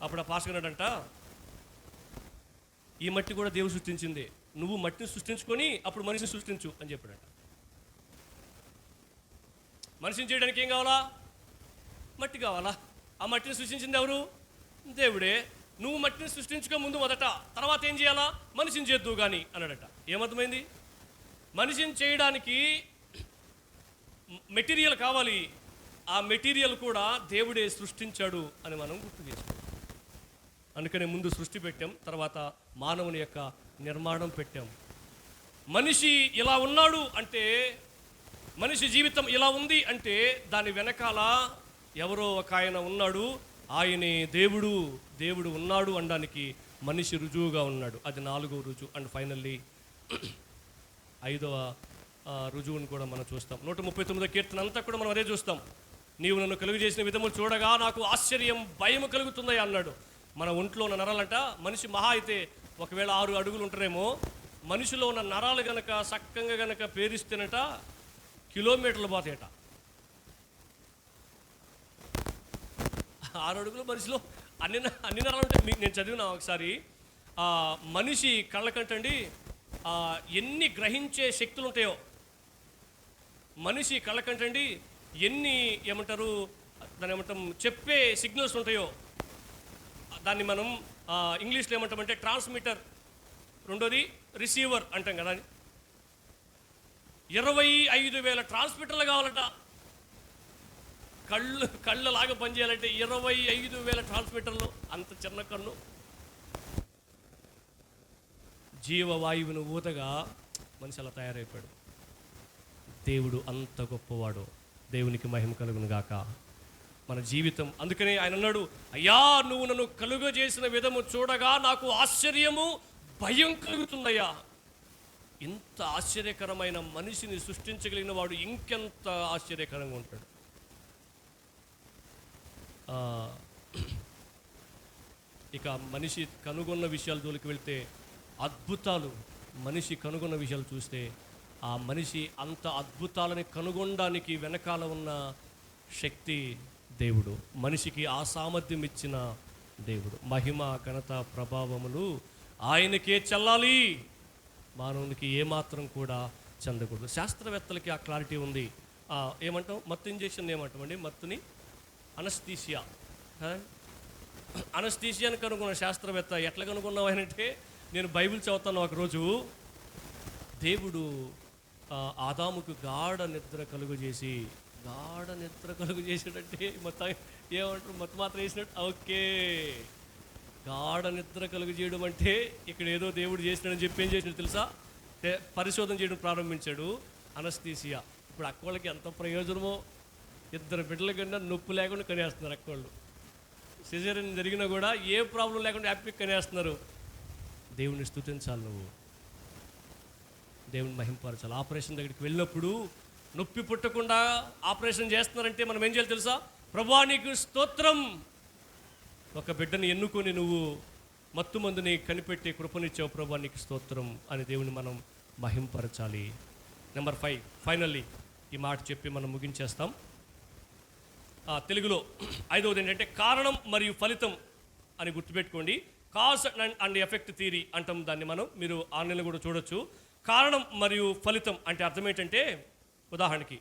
అప్పుడు ఆ పాస్టర్ గారు అంట, ఈ మట్టి కూడా దేవుడు సృష్టించింది, నువ్వు మట్టిని సృష్టించుకొని అప్పుడు మనిషిని సృష్టించు అని చెప్పాడట. మనిషిని చేయడానికి ఏం కావాలా? మట్టి కావాలా? ఆ మట్టిని సృష్టించింది ఎవరు? దేవుడే. నువ్వు మట్టిని సృష్టించుకో ముందు మొదట, తర్వాత ఏం చేయాలా? మనిషిని చేద్దువు కానీ అన్నాడట. ఏమర్థమైంది? మనిషిని చేయడానికి మెటీరియల్ కావాలి, ఆ మెటీరియల్ కూడా దేవుడే సృష్టించాడు అని మనం గుర్తు చేసుకోవాలి. అందుకనే ముందు సృష్టి పెట్టాం, తర్వాత మానవుని యొక్క నిర్మాణం పెట్టాం. మనిషి ఇలా ఉన్నాడు అంటే, మనిషి జీవితం ఇలా ఉంది అంటే దాని వెనకాల ఎవరో ఒక ఆయన ఉన్నాడు, ఆయనే దేవుడు. దేవుడు ఉన్నాడు అనడానికి మనిషి రుజువుగా ఉన్నాడు. అది 4వ రుజువు. అండ్ ఫైనల్లీ 5వ రుజువుని కూడా మనం చూస్తాం. 139వ కీర్తన అంతా కూడా మనం అదే చూస్తాం. నీవు నన్ను కలుగు చేసిన విధములు చూడగా నాకు ఆశ్చర్యం, భయం కలుగుతుందయ్యా అన్నాడు. మన ఒంట్లో ఉన్న నరాలంట, మనిషి మహా అయితే ఒకవేళ 6 అడుగులు ఉంటారేమో, మనిషిలో ఉన్న నరాలు గనక చక్కగా గనక పేరిస్తేనట కిలోమీటర్లు పోతాయట. 6 అడుగులు మనిషిలో అన్ని నరాలు ఉంటాయి. నేను చదివినా ఒకసారి, మనిషి కళ్ళకంటండి ఎన్ని గ్రహించే శక్తులు ఉంటాయో, మనిషి కళ్ళకంటండి ఎన్ని ఏమంటారు చెప్పే సిగ్నల్స్ ఉంటాయో, దాన్ని మనం ఇంగ్లీష్లో ఏమంటామంటే ట్రాన్స్మిటర్, రెండోది రిసీవర్ అంటాం కదా. 25,000 ట్రాన్స్మిటర్లు కావాలట. కళ్ళలాగా పనిచేయాలంటే 25,000 ట్రాన్స్మిటర్లు. అంత చిన్న కన్ను. జీవవాయువును ఊతగా మనిషి అలా తయారైపోయాడు. దేవుడు అంత గొప్పవాడు. దేవునికి మహిమ కలుగును గాక. మన జీవితం, అందుకనే ఆయన అన్నాడు, అయ్యా నువ్వు నన్ను కలుగజేసిన విధము చూడగా నాకు ఆశ్చర్యము, భయం కలుగుతుందయ్యా. ఇంత ఆశ్చర్యకరమైన మనిషిని సృష్టించగలిగిన వాడు ఇంకెంత ఆశ్చర్యకరంగా ఉంటాడు. ఇక మనిషి కనుగొన్న విషయాల జోలికి వెళ్తే అద్భుతాలు, మనిషి కనుగొన్న విషయాలు చూస్తే ఆ మనిషి అంత అద్భుతాలని కనుగొనడానికి వెనకాల ఉన్న శక్తి దేవుడు. మనిషికి ఆ సామర్థ్యం ఇచ్చిన దేవుడు. మహిమ ఘనత ప్రభావములు ఆయనకే చెల్లాలి, మానవునికి ఏమాత్రం కూడా చెందకూడదు. శాస్త్రవేత్తలకి ఆ క్లారిటీ ఉంది. ఏమంటాం, మత్తు ఇంజెక్షన్ ఏమంటాం అండి? మత్తుని అనస్థీసియా. అనస్థీసియాని కనుగొన్న శాస్త్రవేత్త. ఎట్లా కనుగొన్నావు అంటే, నేను బైబిల్ చదువుతాను. ఒకరోజు దేవుడు ఆదాముకు గాఢ నిద్ర కలుగు చేసాడంటే మొత్తం ఏమంటారు, మత్తు మాత్రం వేసినట్టు. ఓకే, గాఢ నిద్ర కలుగు చేయడం అంటే ఇక్కడ ఏదో దేవుడు చేసినాడని చెప్పి ఏం చేసినాడు తెలుసా? పరిశోధన చేయడం ప్రారంభించాడు. అనస్థీసియా. ఇప్పుడు అక్కోళ్ళకి ఎంత ప్రయోజనమో. 2 బిడ్డల కన్నా నొప్పి లేకుండా కనేస్తున్నారు అక్కోళ్ళు. సిజేరియన్ జరిగినా కూడా ఏ ప్రాబ్లం లేకుండా హ్యాపీగా కనేస్తున్నారు. దేవుని స్తుతించాలి, నువ్వు దేవుని మహింపరచాలి. ఆపరేషన్ దగ్గరికి వెళ్ళినప్పుడు నొప్పి పుట్టకుండా ఆపరేషన్ చేస్తున్నారంటే మనం ఏం చేయాలి తెలుసా? ప్రభువా నీకు స్తోత్రం, ఒక బిడ్డని ఎన్నుకొని నువ్వు మత్తు మందుని కనిపెట్టి కృపనిచ్చావు, ప్రభువా నీకు స్తోత్రం అని దేవుని మనం మహింపరచాలి. నెంబర్ 5, ఫైనల్లీ ఈ మాట చెప్పి మనం ముగించేస్తాం. తెలుగులో 5వది ఏంటంటే కారణం మరియు ఫలితం అని గుర్తుపెట్టుకోండి. కాజ్ అండ్ ఎఫెక్ట్ థియరీ అంటాం దాన్ని మనం. మీరు ఆన్లైన్లో కూడా చూడొచ్చు. కారణం మరియు ఫలితం అంటే అర్థం ఏంటంటే, ఉదాహరణకి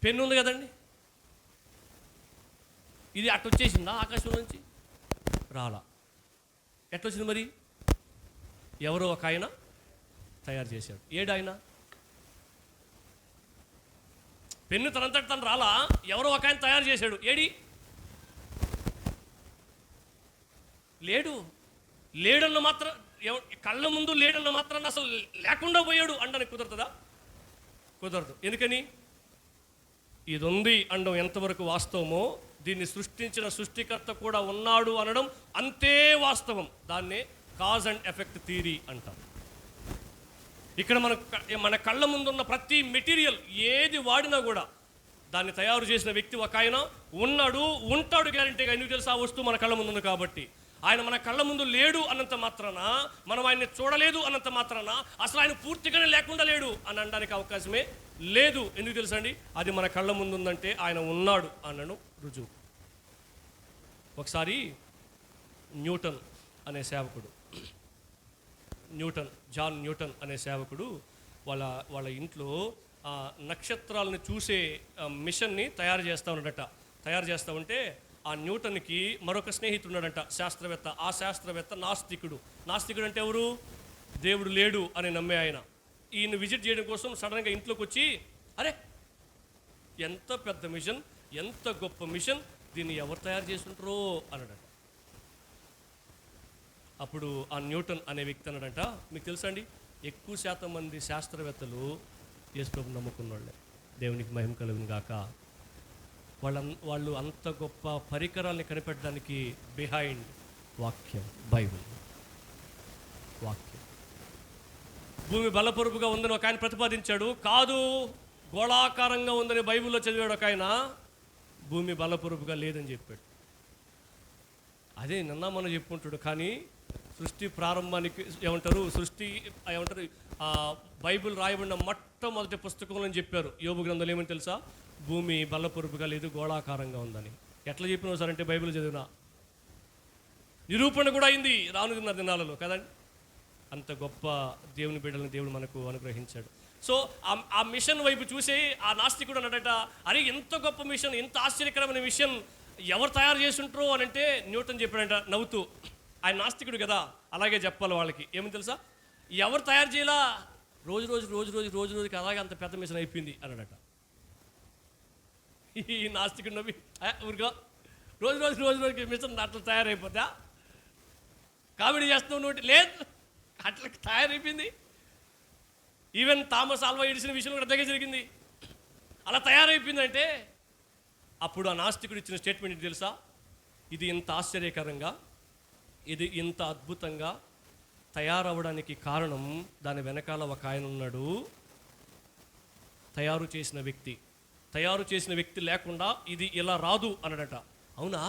పెన్ను ఉంది కదండి, ఇది అట్టొచ్చేసిందా ఆకాశం నుంచి? రాలా. ఎట్లొచ్చింది మరి? ఎవరో ఒక ఆయన తయారు చేశాడు. ఏడాయన? పెన్ను తనంతట తను రాలా, ఎవరో ఒక ఆయన తయారు చేశాడు. ఏడి? లేడన్న మాత్రం, కళ్ళ ముందు లేడన్న మాత్రాన్ని అసలు లేకుండా పోయాడు అనడానికి కుదరతుందా? కుదరదు. ఎందుకని? ఇది ఉంది అనడం ఎంతవరకు వాస్తవమో, దీన్ని సృష్టించిన సృష్టికర్త కూడా ఉన్నాడు అనడం అంతే వాస్తవం. దాన్నే కాజ్ అండ్ ఎఫెక్ట్ థియరీ అంటాం. ఇక్కడ మన కళ్ళ ముందున్న ప్రతి మెటీరియల్ ఏది వాడినా కూడా దాన్ని తయారు చేసిన వ్యక్తి ఒక ఆయన ఉన్నాడు, ఉంటాడు గ్యారంటీగా. ఎందుకు తెలుసు? ఆ వస్తువు మన కళ్ళ ముందు ఉంది కాబట్టి. ఆయన మన కళ్ళ ముందు లేడు అన్నంత మాత్రాన, మనం ఆయన్ని చూడలేదు అన్నంత మాత్రాన అసలు ఆయన పూర్తిగానే లేకుండా లేడు అని అనడానికి అవకాశమే లేదు. ఎందుకు తెలుసా అండి? అది మన కళ్ళ ముందు ఉందంటే ఆయన ఉన్నాడు అన్నను రుజువు. ఒకసారి న్యూటన్ అనే సేవకుడు, జాన్ న్యూటన్ అనే సేవకుడు వాళ్ళ ఇంట్లో నక్షత్రాలను చూసే మిషన్ని తయారు చేస్తూ ఉంటే ఆ న్యూటన్కి మరొక స్నేహితుడు ఉన్నాడంట, శాస్త్రవేత్త. ఆ శాస్త్రవేత్త నాస్తికుడు అంటే ఎవరు? దేవుడు లేడు అని నమ్మే ఆయన. ఈయన విజిట్ చేయడం కోసం సడన్గా ఇంట్లోకి వచ్చి, అరే ఎంత పెద్ద మిషన్, ఎంత గొప్ప మిషన్, దీన్ని ఎవరు తయారు చేస్తుంటారో అన్నాడంట. అప్పుడు ఆ న్యూటన్ అనే వ్యక్తి అన్నాడంట, మీకు తెలుసా అండి, ఎక్కువ శాతం మంది శాస్త్రవేత్తలు యేసుప్రభువుని నమ్ముకున్న వాళ్ళే. దేవునికి మహిమ కలుగును గాక. వాళ్ళు అంత గొప్ప పరికరాల్ని కనిపెట్టడానికి బిహైండ్ వాక్యం, బైబిల్ వాక్యం. భూమి బలపరుపుగా ఉందని ఒక ఆయన ప్రతిపాదించాడు. కాదు, గోళాకారంగా ఉందని బైబిల్లో చదివాడు ఒక ఆయన. భూమి బలపరుపుగా లేదని చెప్పాడు. అదే నిన్న మనం చెప్పుకుంటాడు. కానీ సృష్టి ప్రారంభానికి ఏమంటారు, బైబిల్ రాయబడిన మొట్టమొదటి పుస్తకంలో చెప్పారు, యోబు గ్రంథంలో ఏమని తెలుసా? భూమి బల్లపరుపుగా లేదు, గోళాకారంగా ఉందని. ఎట్లా చెప్పినావు సార్ అంటే, బైబిల్ చదివినా. నిరూపణ కూడా అయింది రానున్న దినాలలో కదండి. అంత గొప్ప దేవుని బిడ్డలను దేవుడు మనకు అనుగ్రహించాడు. సో ఆ మిషన్ వైపు చూసి ఆ నాస్తికుడు అన్నాడట, అరే ఎంత గొప్ప మిషన్, ఎంత ఆశ్చర్యకరమైన మిషన్ ఎవరు తయారు చేస్తుంటారో అని అంటే న్యూటన్ చెప్పాడంట నవ్వుతూ. ఆయన నాస్తికుడు కదా, అలాగే చెప్పాలి వాళ్ళకి. ఏమని తెలుసా? ఎవరు తయారు చేయాలా, రోజుకి అలాగే అంత పెద్ద మిషన్ అయిపోయింది అన్నాడట. ఈ నాస్తికుడు నవ్వి, ఊరుగా రోజుకి మిషన్ అట్లా తయారైపోతా, కామెడీ చేస్తున్నావు నోటి? లేదు, అట్లా తయారైపోయింది. ఈవెన్ థామస్ ఆల్వా ఎడిసన్ విషయం కూడా దగ్గర జరిగింది. అలా తయారైపోయిందంటే అప్పుడు ఆ నాస్తికుడు ఇచ్చిన స్టేట్మెంట్ ఏంటి తెలుసా? ఇది ఇంత ఆశ్చర్యకరంగా, ఇది ఇంత అద్భుతంగా తయారవడానికి కారణం దాని వెనకాల ఒక ఆయన ఉన్నాడు, తయారు చేసిన వ్యక్తి లేకుండా ఇది ఇలా రాదు అన్నాడట. అవునా,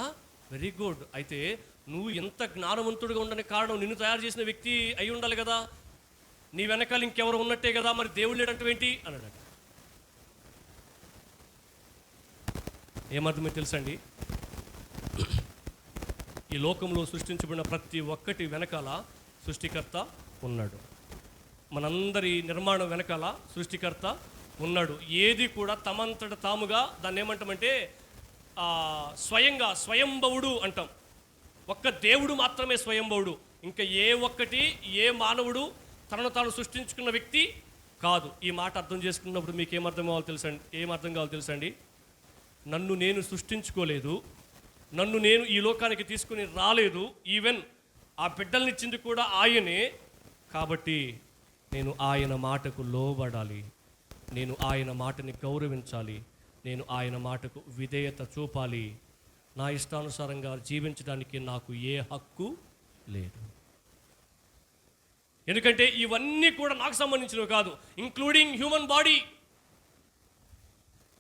వెరీ గుడ్. అయితే నువ్వు ఎంత జ్ఞానవంతుడిగా ఉండడానికి కారణం నిన్ను తయారు చేసిన వ్యక్తి అయి ఉండాలి కదా, నీ వెనకాల ఇంకెవరు ఉన్నట్టే కదా, మరి దేవుడు లేడంటే అన్నాడట. ఏమర్థమో తెలుసండి? ఈ లోకంలో సృష్టించబడిన ప్రతి ఒక్కటి వెనకాల సృష్టికర్త ఉన్నాడు. మనందరి నిర్మాణం వెనకాల సృష్టికర్త ఉన్నాడు. ఏది కూడా తమంతట తాముగా దాన్ని ఏమంటామంటే స్వయంభవుడు అంటాం. ఒక్క దేవుడు మాత్రమే స్వయంభవుడు. ఇంకా ఏ మానవుడు తనను తాను సృష్టించుకున్న వ్యక్తి కాదు. ఈ మాట అర్థం చేసుకున్నప్పుడు మీకు ఏమర్థం కావాలో తెలుసండి. నన్ను నేను సృష్టించుకోలేదు, నన్ను నేను ఈ లోకానికి తీసుకుని రాలేదు, ఈవెన్ ఆ బిడ్డలనిచ్చింది కూడా ఆయనే. కాబట్టి నేను ఆయన మాటకు లోబడాలి, నేను ఆయన మాటని గౌరవించాలి, నేను ఆయన మాటకు విధేయత చూపాలి. నా ఇష్టానుసారంగా జీవించడానికి నాకు ఏ హక్కు లేదు. ఎందుకంటే ఇవన్నీ కూడా నాకు సంబంధించినవి కాదు, ఇంక్లూడింగ్ హ్యూమన్ బాడీ.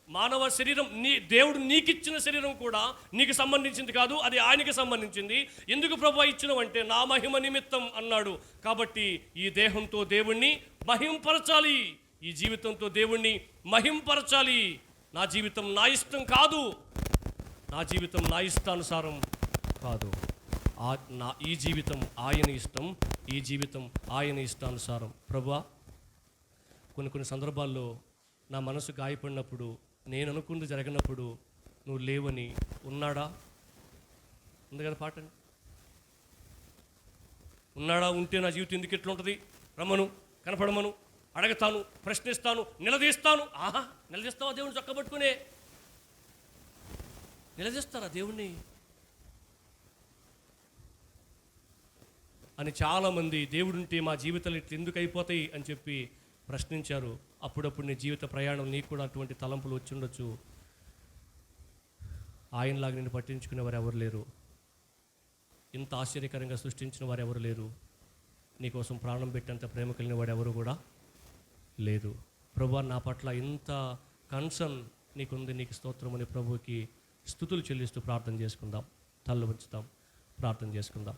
మానవ శరీరం, దేవుడు నీకిచ్చిన శరీరం కూడా నీకు సంబంధించింది కాదు, అది ఆయనకి సంబంధించింది. ఎందుకు ప్రభువా ఇచ్చినవంటే నా మహిమ నిమిత్తం అన్నాడు. కాబట్టి ఈ దేహంతో దేవుణ్ణి మహింపరచాలి, ఈ జీవితంతో దేవుణ్ణి మహింపరచాలి. నా జీవితం నా ఇష్టం కాదు, నా జీవితం నా ఇష్టానుసారం కాదు. ఈ జీవితం ఆయన ఇష్టం, ఈ జీవితం ఆయన ఇష్టానుసారం. ప్రభువా, కొన్ని సందర్భాల్లో నా మనసు గాయపడినప్పుడు, నేను అనుకుంది జరగనప్పుడు నువ్వు లేవని ఉన్నాడా? ఉంది కదా పాట. ఉన్నాడా? ఉంటే నా జీవితం ఎందుకు ఎట్లా ఉంటుంది? రమ్మను, కనపడమను, అడగతాను, ప్రశ్నిస్తాను, నిలదీస్తాను. నిలదీస్తావా దేవుని చక్కబట్టుకునే? నిలదీస్తారా దేవుణ్ణి అని చాలామంది దేవుడుంటే మా జీవితాలు ఇట్లా ఎందుకు అయిపోతాయి అని చెప్పి ప్రశ్నించారు. అప్పుడప్పుడు నీ జీవిత ప్రయాణం నీకు కూడా అటువంటి తలంపులు వచ్చి ఉండొచ్చు. ఆయనలాగా నిన్ను పట్టించుకునే వారు ఎవరు లేరు, ఇంత ఆశ్చర్యకరంగా సృష్టించిన వారు ఎవరు లేరు, నీకోసం ప్రాణం పెట్టేంత ప్రేమ కలిగిన వాడు ఎవరు కూడా లేదు. ప్రభువా, నా పట్ల ఇంత కన్సర్న్ నీకుంది, నీకు స్తోత్రం అని ప్రభువుకి స్తుతులు చెల్లిస్తూ ప్రార్థన చేసుకుందాం. తల్ల ఉంచుతాం, ప్రార్థన చేసుకుందాం.